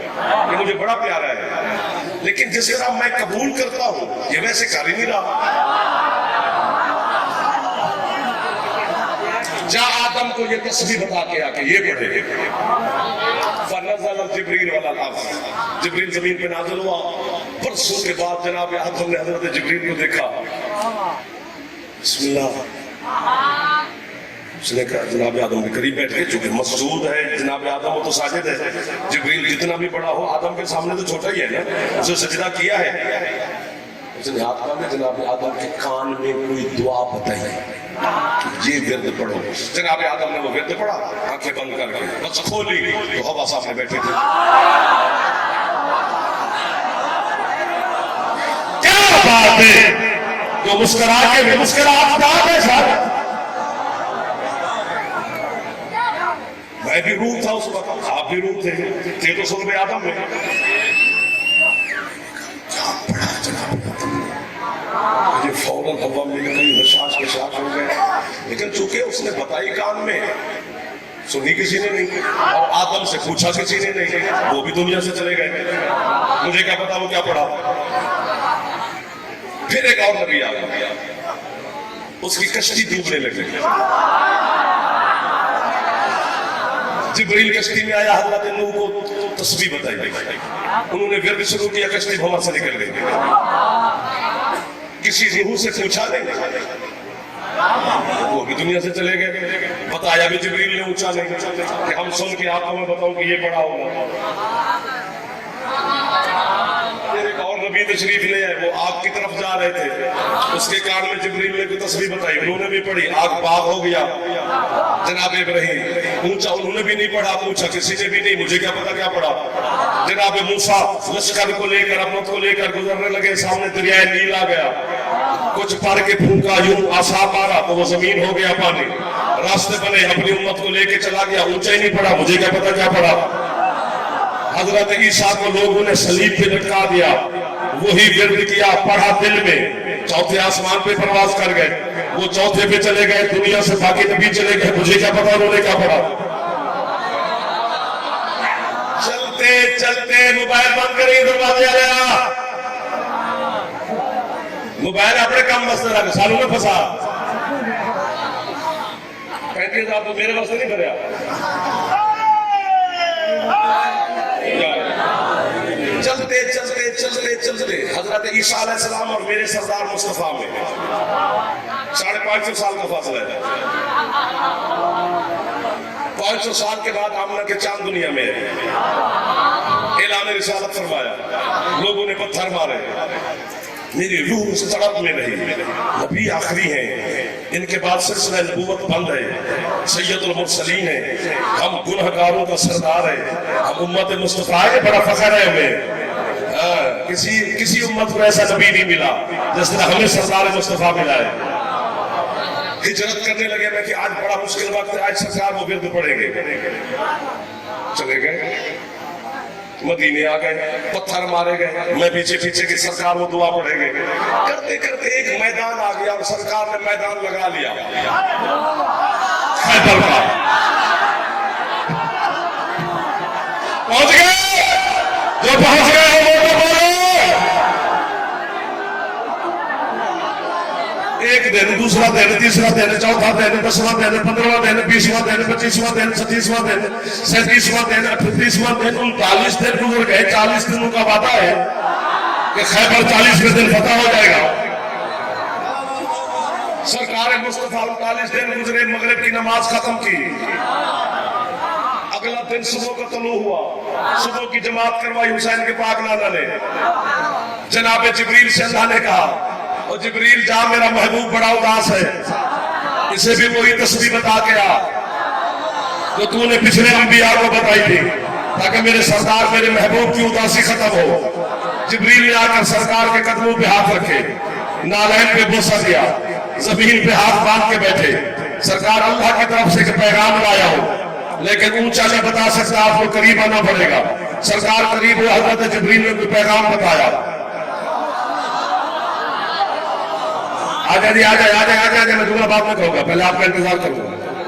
ये मुझे बड़ा प्यारा है, लेकिन जिस तरह मैं कबूल करता हूँ ये वैसे कर ही नहीं रहा। जा आदम को ये तस्बीह बता के आके ये पढ़े। फनज़ल जिब्रील वाला लफ्ज़, जिब्रील जमीन पे नाज़िल हुआ। परसों के बाद जनाब आदम ने हज़रत जिब्रील को देखा। बिस्मिल्लाह, उसने कहा जनाब आदम के करीब बैठ के, चूंकि मसजूद है जनाब आदम वो तो साजिद है, जिब्रील जितना भी बड़ा हो आदम के सामने तो छोटा ही है ना, उसे सजदा किया है। उसने हाथ में जनाब आदम के कान में कोई दुआ बताई, ये विर्द पढ़ो। जनाब आदम ने वो विर्द पढ़ा, आंखें बंद करके बस खोली तो हवा सामने बैठे थे। क्या बात है, जो मुस्कुरा के भी मुस्कुराहट है सर। मैं भी रूह था उस वक्त, आप भी रूह थे तो सुन गए आदम में। ये फौरन हवा मिल गई, हशाश हो गए, लेकिन चूंकि उसने बताई कान में, सुनी किसी ने नहीं और आदम से पूछा किसी ने नहीं, वो भी दुनिया से चले गए। मुझे क्या पता वो क्या पढ़ा। फिर एक और नबी आ गया, उसकी कश्ती डूबने लगी। जिब्रील कश्ती में आया, हज़रत नूह को तस्बीह बताई, उन्होंने विर्द शुरू किया, कश्ती भंवर से निकल गई। किसी रूह से पूछा नहीं, वो भी दुनिया से चले गए। बताया भी जिब्रील ने ऊंचा नहीं कि हम सुन के आपको मैं बताऊं कि ये बड़ा होगा। फिर एक और नबी नबी तशरीफ ले आए, वो आग की तरफ जा रहे थे, उसके कान में जिब्रील ने कोई तस्बीह बताई, उन्होंने भी पढ़ी, आग बाग हो गया। जनाब इब्राहिम पूछा, उन्होंने भी नहीं पढ़ा, पूछा किसी ने भी नहीं, मुझे क्या पता क्या पढ़ा। जनाब मूसा लश्कर को लेकर अम्मत को लेकर गुजरने लगे, सामने दरियाए नील आ गया, कुछ पढ़ के फूंका, यूं आसा मारा तो वो जमीन हो गया पानी, रास्ते बने, अपनी उम्मत को लेके चला गया, ऊंचा ही नहीं पड़ा, मुझे क्या पता क्या पड़ा। हजरत ईसा को लोगों ने सलीब पे लटका दिया, वही विर्द किया, पढ़ा दिल में, चौथे आसमान पे प्रवास कर गए, वो चौथे पे चले गए, दुनिया से बाकी नबी चले गए, मुझे क्या पता उन्होंने क्या पढ़ा। चलते चलते मोबाइल बंद करेंगे, दरवाजे आ गया, मोबाइल अपने काम मस्त रख, सालों में फंसा 35,000 तो मेरे वास्ते नहीं भरया। चलते चलते चलते चलते हजरत ईसा अलैहिस्सलाम और मेरे सरदार मुस्तफा में 550 साल का फासला है। 500 साल के बाद आमना के चांद दुनिया में ऐलान रिसालत फरमाया, लोगों ने पत्थर मारे, मेरी रूह उस तड़प में रही, नबी आखिरी हैं, इनके बाद सिलसिला नबूवत बंद है, सैयदुल मुरसलीन है, हम गुनहगारों का सरदार है, हम उम्मत मुस्तफा है, बड़ा फख्र है हमें। किसी उम्मत को ऐसा नबी नहीं मिला जिस तरह हमें सरदार मुस्तफा मिला है। हिजरत करने लगे मैं कि आज बड़ा मुश्किल वक्त है, आज सरकार वो विर्द पड़ेंगे, चले गए मदीने आ गए, पत्थर मारे गए, मैं पीछे पीछे की सरकार वो दुआ पड़ेंगे, करते करते एक मैदान आ गया और सरकार ने मैदान लगा लिया खैबर का, पहुंच गए, जो पहुंच गए हो वो तो बोलो। एक दिन, दूसरा दिन, तीसरा दिन, चौथा दिन, 10वां दिन, 15वां दिन, 20वां दिन, 25वां दिन, 27वां दिन, 37वां दिन, 38वां दिन, 39 दिन गुजर गए। 40 दिनों का वादा है कि खैबर 40वें दिन फतह हो जाएगा। सरकार मुस्तफा 39 दिन गुजरे, मगरिब की नमाज खत्म की, अगला दिन सुबह का तलू हुआ, सुबह की जमात करवाई हुसैन के पाक नाना ने। जनाब जिब्रील से अल्लाह ने कहा, और जिब्रील जा, मेरा महबूब बड़ा उदास है, इसे भी कोई तस्बीह बता के आ तो तूने पिछले अंबिया को बताई थी, ताकि मेरे सरदार मेरे महबूब की उदासी खत्म हो। जिब्रील ने आकर सरकार के कदमों पे हाथ रखे, नालैन पे बोसा दिया, जमीन पे हाथ बांध के बैठे। सरकार अल्लाह की तरफ से एक पैगाम लाया हो, लेकिन ऊंचा नहीं बता सकता, आपको करीब आना पड़ेगा। सरकार करीब हुआ, हजरत जिब्रील ने कोई पैगाम बताया। आजा जी, आजा आजा आजा आजा, मैं दूसरा बात में कहूंगा, पहले आपका इंतजार करूंगा।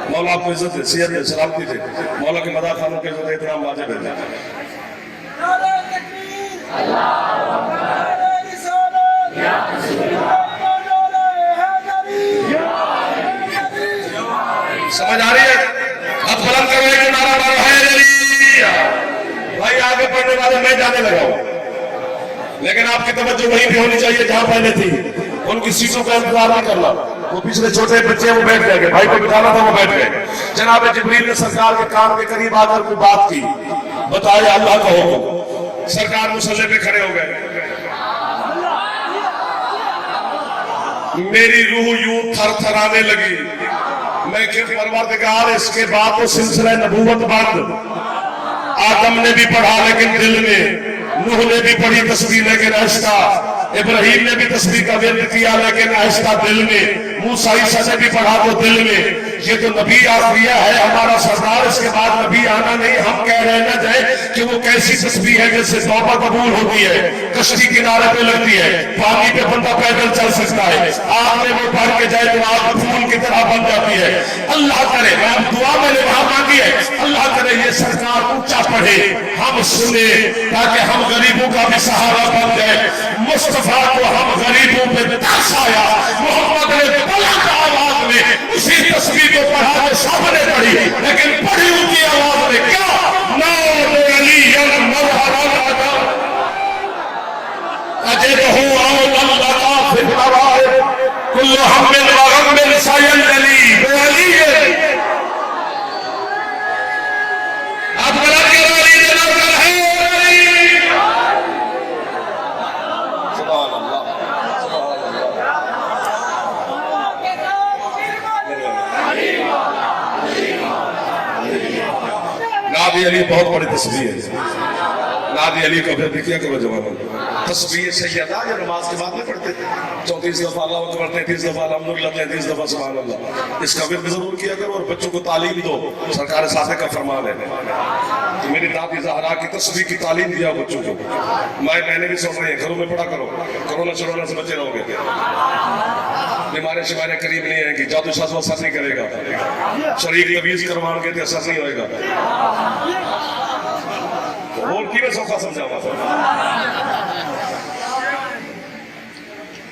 मौला आपको इज्जत दे, सेहत दे, सलामती दे, मौला के मदा खानों के इज्जत इतना वाजिब है। समझ आ रही है? हाथ बुलंद करो, एक नारा मारो, है अली। भाई आगे पढ़ने वाले मैं जाने लगा हूं, लेकिन आपकी तवज्जो वहीं भी होनी चाहिए जहां पहले थी। उनकी सीटों का इंतजार नहीं करना, वो पिछले छोटे बच्चे वो बैठ गए, भाई को बिठाना था वो बैठ गए। जनाब जिब्रील ने सरकार के कान के करीब आकर कोई बात की, बताया अल्लाह का हुक्म। सरकार मुसल्ले पे खड़े हो गए, मेरी रूह यूं थरथराने लगी। मैं कि परवरदिगार, इसके बाद तो सिलसिला नबूवत बंद। आदम ने भी पढ़ा लेकिन दिल में, नूह ने भी पढ़ी तस्बीह लेकिन आहिस्ता, इब्राहिम ने भी तस्बीह का विर्द किया लेकिन आहिस्ता दिल में, मूसा ईसा ने भी पढ़ा तो दिल में। ये तो नबी आखिरिया है हमारा सरदार, इसके बाद नबी आना नहीं। हम कह रहे न जाए कि वो कैसी तस्बीह है जिससे तौबा कबूल होती है, कश्ती किनारे पे लगती है, पानी पे बंदा पैदल चल सकता है, आग में वो पढ़ के जाए तो आग फूल की तरह बन जाती है। अल्लाह करे, मैं दुआ मैंने वहां मांगी है, अल्लाह करे ये सरकार ऊंचा पढ़े, हम सुने, ताकि हम गरीबों का भी सहारा बन जाए। मुस्तफा को हम गरीबों पे तरस आया, मोहम्मद ने बुलंद आवाज में उसी तस्बीह को पढ़ा जो सामने पढ़ी, लेकिन पढ़ी उनकी आवाज में क्या, नादी अली बहुत बड़ी तस्वीर है। नादी अली को फिर क्या करो जवानों, तस्बीह सैयदा जो नमाज के बाद में पढ़ते थे 34 दफा अल्लाहू अकबर, 33 दफा अल्हम्दुलिल्लाह, 33 दफा सुभान अल्लाह। इसका विर्द जरूर किया करो और बच्चों को तालीम दो, सरकार सादे का फरमान है। तो मेरी दादी ज़हरा की तस्बीह की तालीम दिया बच्चों को। मैंने भी सुन रही है, घरों में पढ़ा करो, कोरोना शरोना से बचे रहोगे। बीमारी शिमारी करीब नहीं आएंगी, जादू शादू असर नहीं करेगा, शरीर तवीज़ करवाओगे तो असर नहीं होएगा। और की सौखा समझावा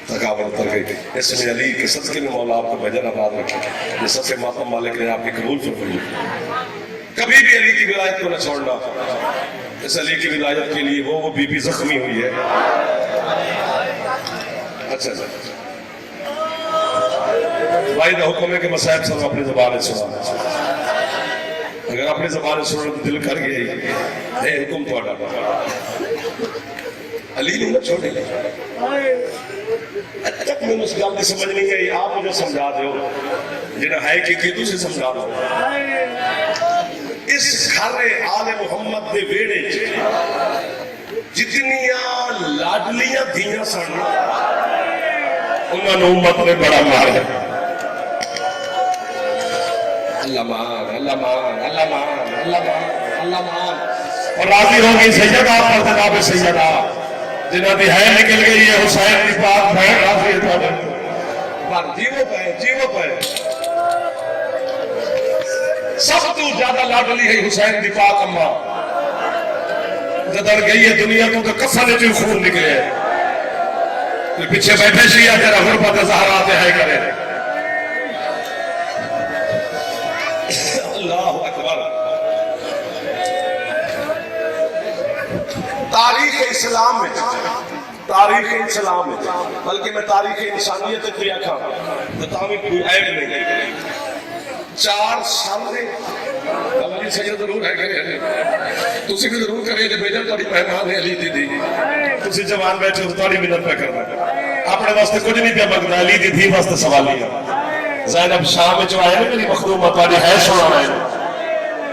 थकावट उतर गई। इसमें अली के सदके में मौला आपको भजन आबाद रखे, ये सबसे मातम मालिक ने आपकी कबूल फरमाई। कभी भी अली की विलायत को न छोड़ना। इस अली की विलायत के लिए वो बीबी जख्मी हुई है। अच्छा भाई का हुक्म है कि मसाहब सब अपनी ज़बान सुना, अगर अपनी ज़बान सुन तो दिल कर गई हुक्म थोड़ा अली ने न छोड़े। तक मैंने उस गल की समझ नहीं आई, आप मुझे समझा दो, जिन्हें है कि तुझे समझा दो। इस घर आले मुहम्मद के वेड़े जितनियां लाडलियां धीयां सन उन्होंने उम्मत ने बड़ा मारा। अल्लाह मान, अल्लाह मान, अल्लाह मान, अल्लाह मान, अल्लाह मान। और राजी होगी सैयदा पर जनाब सैयदा जिन्हों की है निकल गई है हुसैन की बात है राजी है पर जीवो पे जीवो पे सब तो ज्यादा लाडली है हुसैन की पाक अम्मा। जदर गई है दुनिया तो कफन च खून निकले तो पीछे बैठे शिया तेरा गुरबत ज़हरा ते है करे। अल्लाह अकबर। तारीख इस्लाम में, तारीख इस्लाम में, बल्कि मैं तारीख इंसानियत की आखा तो तावी कोई ऐब नहीं। 4 साल अली सैयद जरूर है तुसी भी जरूर करे जे बेटा तुम्हारी पहचान है अली दी तुसी जवान बैठे हो तुम्हारी मिन्नत पे करना अपने वास्ते कुछ नहीं पे मंगना अली दी थी वास्ते सवालिया ज़ैनब शाम में जो आया ना मेरी मखदूमा तुम्हारी है सुना है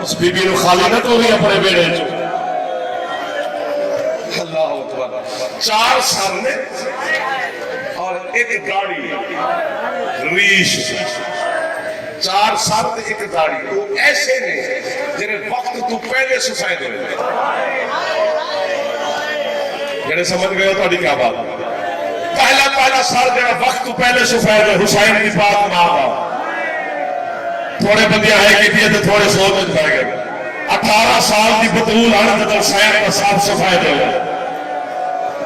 उस बीबी ने खाली ना तोड़ी अपने बेड़े च। अल्लाह अकबर। 4 साल में और एक गाड़ी रीश 4 साल में एक गाड़ी वो ऐसे ने जिन्हें वक्त तू पहले सफेद हो जेने समझ गए हो क्या बात। पहला साल जरा वक्त तू पहले सफेद है हुसैन की बात मां का थोड़े बंदियां है कि तो थोड़े सोच में पड़ गए। 18 साल की बतूल आनंद हुसैन का साफ सफेद हो गया।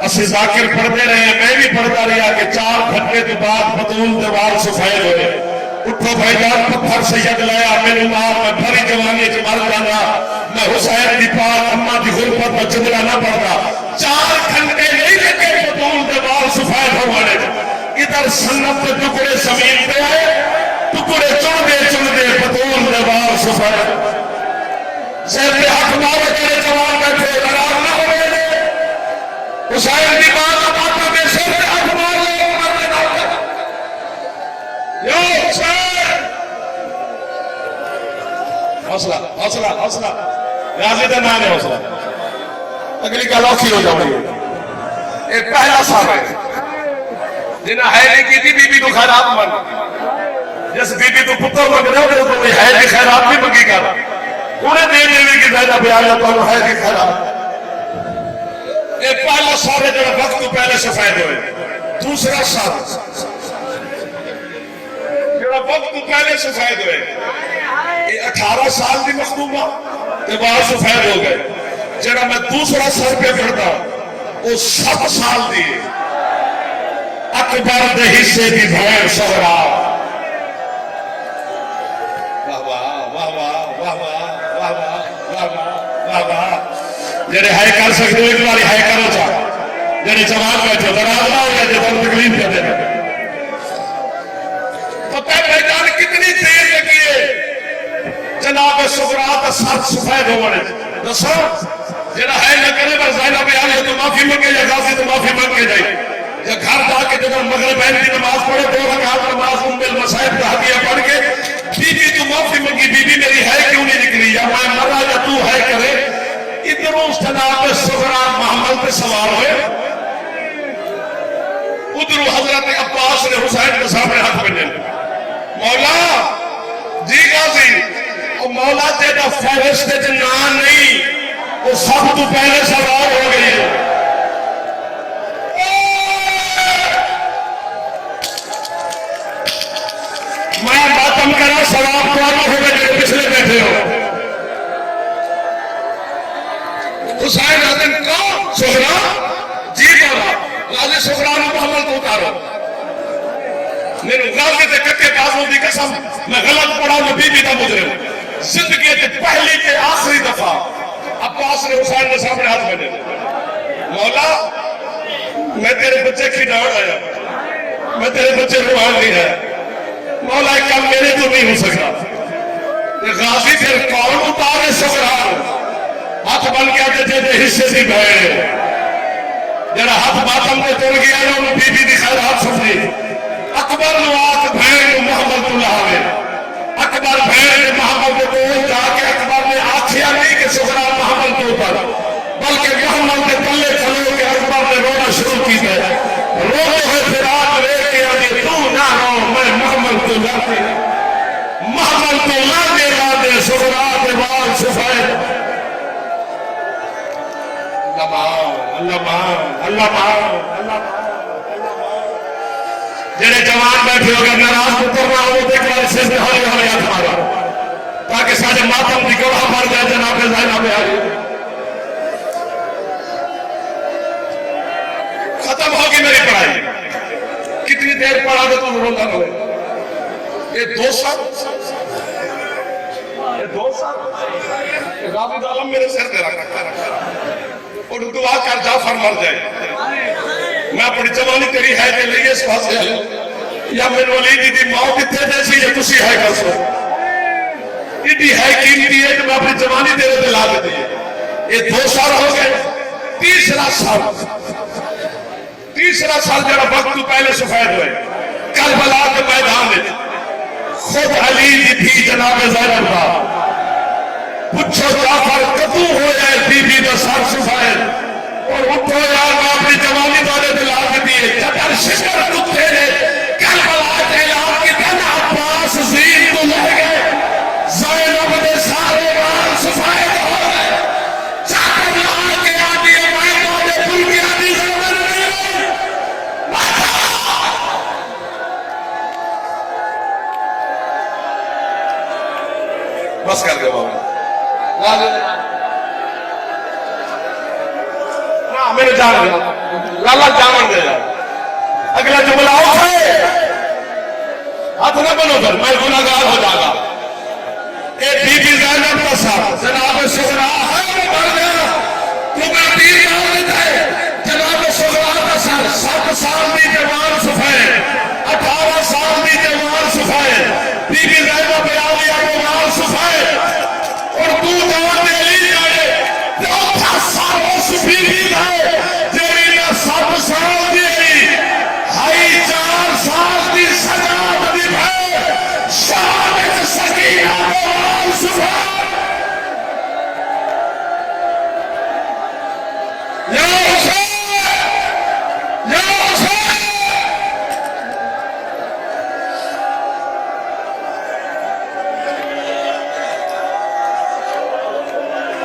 असि जाकिर पढ़ते रहे मैं भी पढ़ता रहा कि 4 घंटे के बाद बतूल दीवार सफेद हो गए। उठो भाईजान पत्थर सैयद लाया मेरे मां मैं भरी जवानी च मर जाना मैं हुसैन की पाक अम्मा की गुरबत में जुमला ना पढ़ता। 4 घंटे नहीं लगे बतूल दीवार सफेद होने। इधर सन्नत के टुकड़े जमीन पे आए टुकड़े चुनदे बतूल दीवार सफेद सिर पे हाथ मारे करे जवान बैठे नाराज ना हो हुसैन की बात बातों में सिर पे हाथ मार ले मरने ना यो हुसैन हौसला हौसला हौसला राजी का नाम है हौसला अगली गल औखी हो जाएगी। एक पहला साल है जिन्हें है नहीं की थी बीबी को खैरात मन जिस बीबी को पुत्र मंग रहे हो तो है की खैरात भी मंगी कर उन्हें दे देवी की दादा ब्याह तो है की खैरात। एक पहला साल जो वक्त पहले सफेद हुए। दूसरा साल जो वक्त पहले सफेद हुए 18 साल की मखदूमा के बाद सफेद हो गए। जरा मैं दूसरा सर पे पढ़ता वो 7 साल की अकबर के हिस्से की भैर सवरा जेडे हाई कर सकते हो एक बार हाई करो चा जेडे जवान बैठे नाराज ना हो गया जो तकलीफ कर देना। तो पहचान कितनी देर लगी है जनाब सुगरात सर सफेद होने दसो जेड़ा है न करे बस ज़ैनब आले तो माफी मांगे या गाजी तो माफी मांग के जाए या घर जाके जब मगरिब की नमाज पढ़े 2 रकात नमाज उम्मुल मसाइब का हदिया पढ़ के बीबी तू माफी मांगी बीबी मेरी है क्यों नहीं निकली या मैं मरा या तू है कर مولا تیرا فہرست نام نہیں وہ سب تو پہلے سوال ہو گئی ہے. میں ماتم کرا سواب تو آنا ہو گئے جو پچھلے بیٹھے ہو. حسین حسن کون سغرا جی مولا غازی سغرا نے محمد کو اتارو. میرے غازی تے ککے بازوں دی قسم میں غلط پڑھا نبی بھی تھا مجرم. زندگی تے پہلی تے آخری دفعہ عباس نے حسین نے سامنے ہاتھ بنے مولا میں تیرے بچے کی ڈاڑ آیا میں تیرے بچے روحان نہیں ہے مولا ایک کام میرے تو نہیں ہو سکا. غازی پھر کون اتارے سغرا ہاتھ بن کے آتے تھے حصے سی بھائی جڑا ہاتھ ماتم تے توڑ گیا نا انہوں بی بی دی خیرات سمجھی. اکبر نوات بھین محمد اللہ آوے اکبر بھین محمد کو جا کے اکبر نے آکھیا نہیں کہ سغرا محمد کو اوپر بلکہ محمد کے پلے چلو کہ اکبر نے رونا شروع کی ہے. رو ہے فراق لے کے آگے تو نہ رو میں محمد کو لاتے محمد کو لاتے سغرا کے بعد سفید جڑے جوان بیٹھے ہو گئے ناراض اترنا ہو تو ایک بار سے ہمیں ہمیں یاد مارا تاکہ سارے ماتم کی گواہ مار جائے جناب زینب آئی. ختم ہوگی میری پڑھائی. کتنی دیر پڑھا تو تم روتا نہ یہ 2 سال غازی عالم میرے سر پہ رکھا اور دعا کر جعفر مر جائے. میں اپنی جوانی تیری ہے کہ لئیے اس پاس ہے یا میں ولیدی دی ماں کتنے جیسی ہے کسی ہے کر سو اتنی ہے قیمتی ہے کہ میں اپنی جوانی تیرے دل آ دیتی ہے. یہ 2 سال ہو گئے. تیسرا سال جڑا وقت تو پہلے سفید ہوئے کربلا کے میدان میں خود علی دی تھی جناب زینب کا پوچھو جعفر کدوں ہو جائے بی بی دا سر سفید اور اٹھو یار میں اپنی جوانی والے دل آ دیتی ہے. چٹر شکر کتے نے کربلا کے اعلان کی دن عباس زین تو لے گئے زینب نے سارے وال سفید ہو گئے. چاکر لا کے آدھی میدان نے پھول کی آدھی زینب نے بس کر گئے بابا میرے جان گیا لالا جان گیا. اگلا جملہ ہے ہاتھ نہ بنو پھر میں گناہگار ہو جاگا. اے بی بی زینب کا ساتھ جناب سغرا ہے مر گیا تو میں تیر مار دیتا ہے. جناب سغرا کا ساتھ 7 سال دی جوان سفید 18 سال دی جوان سفید بی بی زینب پہ آ گیا جوان سفید اور تو جوان میں علی جائے 8 سال ہو سفید ہے جیری نے 7 سال دی ہائی 4 سال دی سجاد دی بھائی شہادت سکینہ جوان سفید یا حسین یا حسین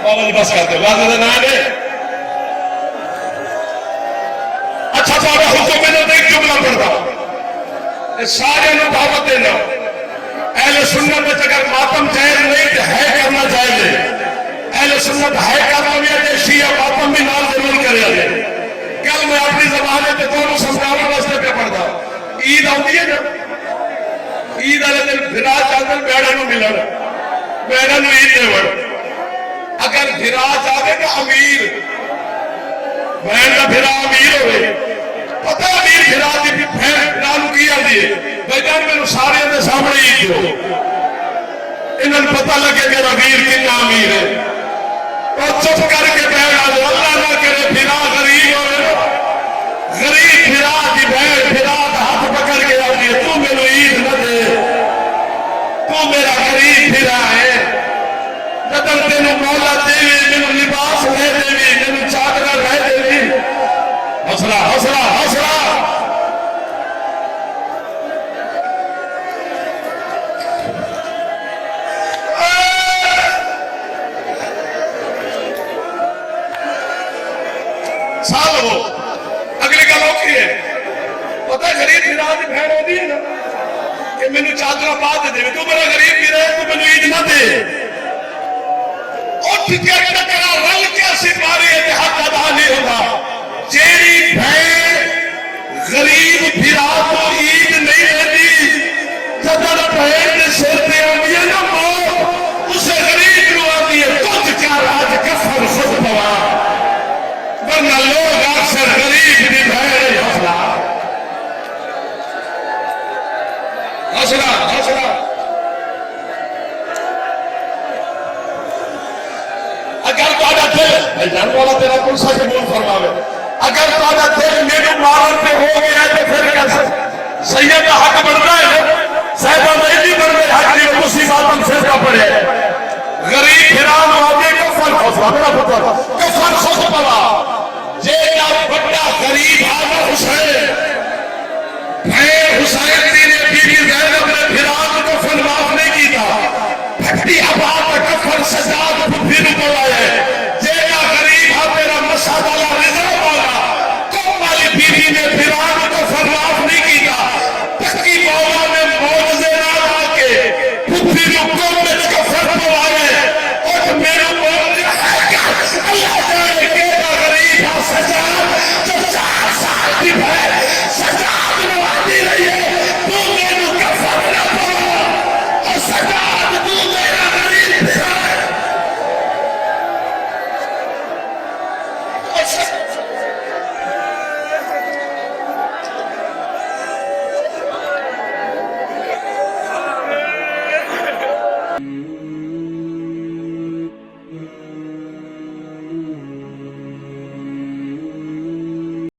بابا جی بس کرتے واضح نہ آگے. اچھا بابا حکم میں نے ایک جملہ پڑھتا سارے نے دعوت دینا اہل سنت میں اگر ماتم جائز نہیں تو ہے کرنا چاہیے. اہل سنت ہے کرنا بھی ہے شیعہ ماتم بھی نال ضرور کرے. کل میں اپنی زبان میں دونوں سمجھانے واسطے پہ پڑھتا عید آتی ہے نا عید والے دن بھرا چاہتے بیڑا نو ملنا بیڑا نو عید دے وڑ اگر بھرا چاہتے کہ امیر بہن کا بھرا امیر ہوئے پتہ امیر بھرا دی بہن بھرا نو کیا دیئے بھائی جان میں سارے دے سامنے عید ہو انہوں نے پتہ لگے کہ امیر کتنا امیر ہے اور چپ کر کے بیٹھ آ جاؤ اللہ نہ کرے بھرا غریب ہوئے غریب بھرا دی بہن بھرا کا ہاتھ پکڑ کے آ دیئے تو میرے عید نہ دے تو میرا غریب بھرا ہے جدن تینو مولا دیوی مینو لباس لے دیوی مینو چادر لے دیوی حوصلہ حوصلہ حوصلہ کہ مینوں چادر پا دے تو میرا غریب بھی رہے تو مینوں عید نہ دے اٹھ کے ٹکرا رل کے سپاری حق ادا نہیں ہوگا جیڑی بہن غریب بھرا کو عید نہیں دیتی جدر بہن دے سر تے آندی ہے نا موت اسے غریب نو آندی ہے کچھ کیا راج کفن خود پوا ورنہ لوگ اکثر غریب دی بہن حوصلہ اگر تہاڈا دل جان والا تیرا کل سا قبول فرماوے اگر تہاڈا دل میرے مارن پہ ہو گیا ہے تو پھر کیسے سید کا حق بنتا ہے صاحبہ نہیں بن گئے حق کی مصیبات ہم سے کا پڑے غریب پھران آگے کفن حوصلہ میرا پتر کفن خود پوا جے کا بڑا غریب آدھا حسین بھائی حسین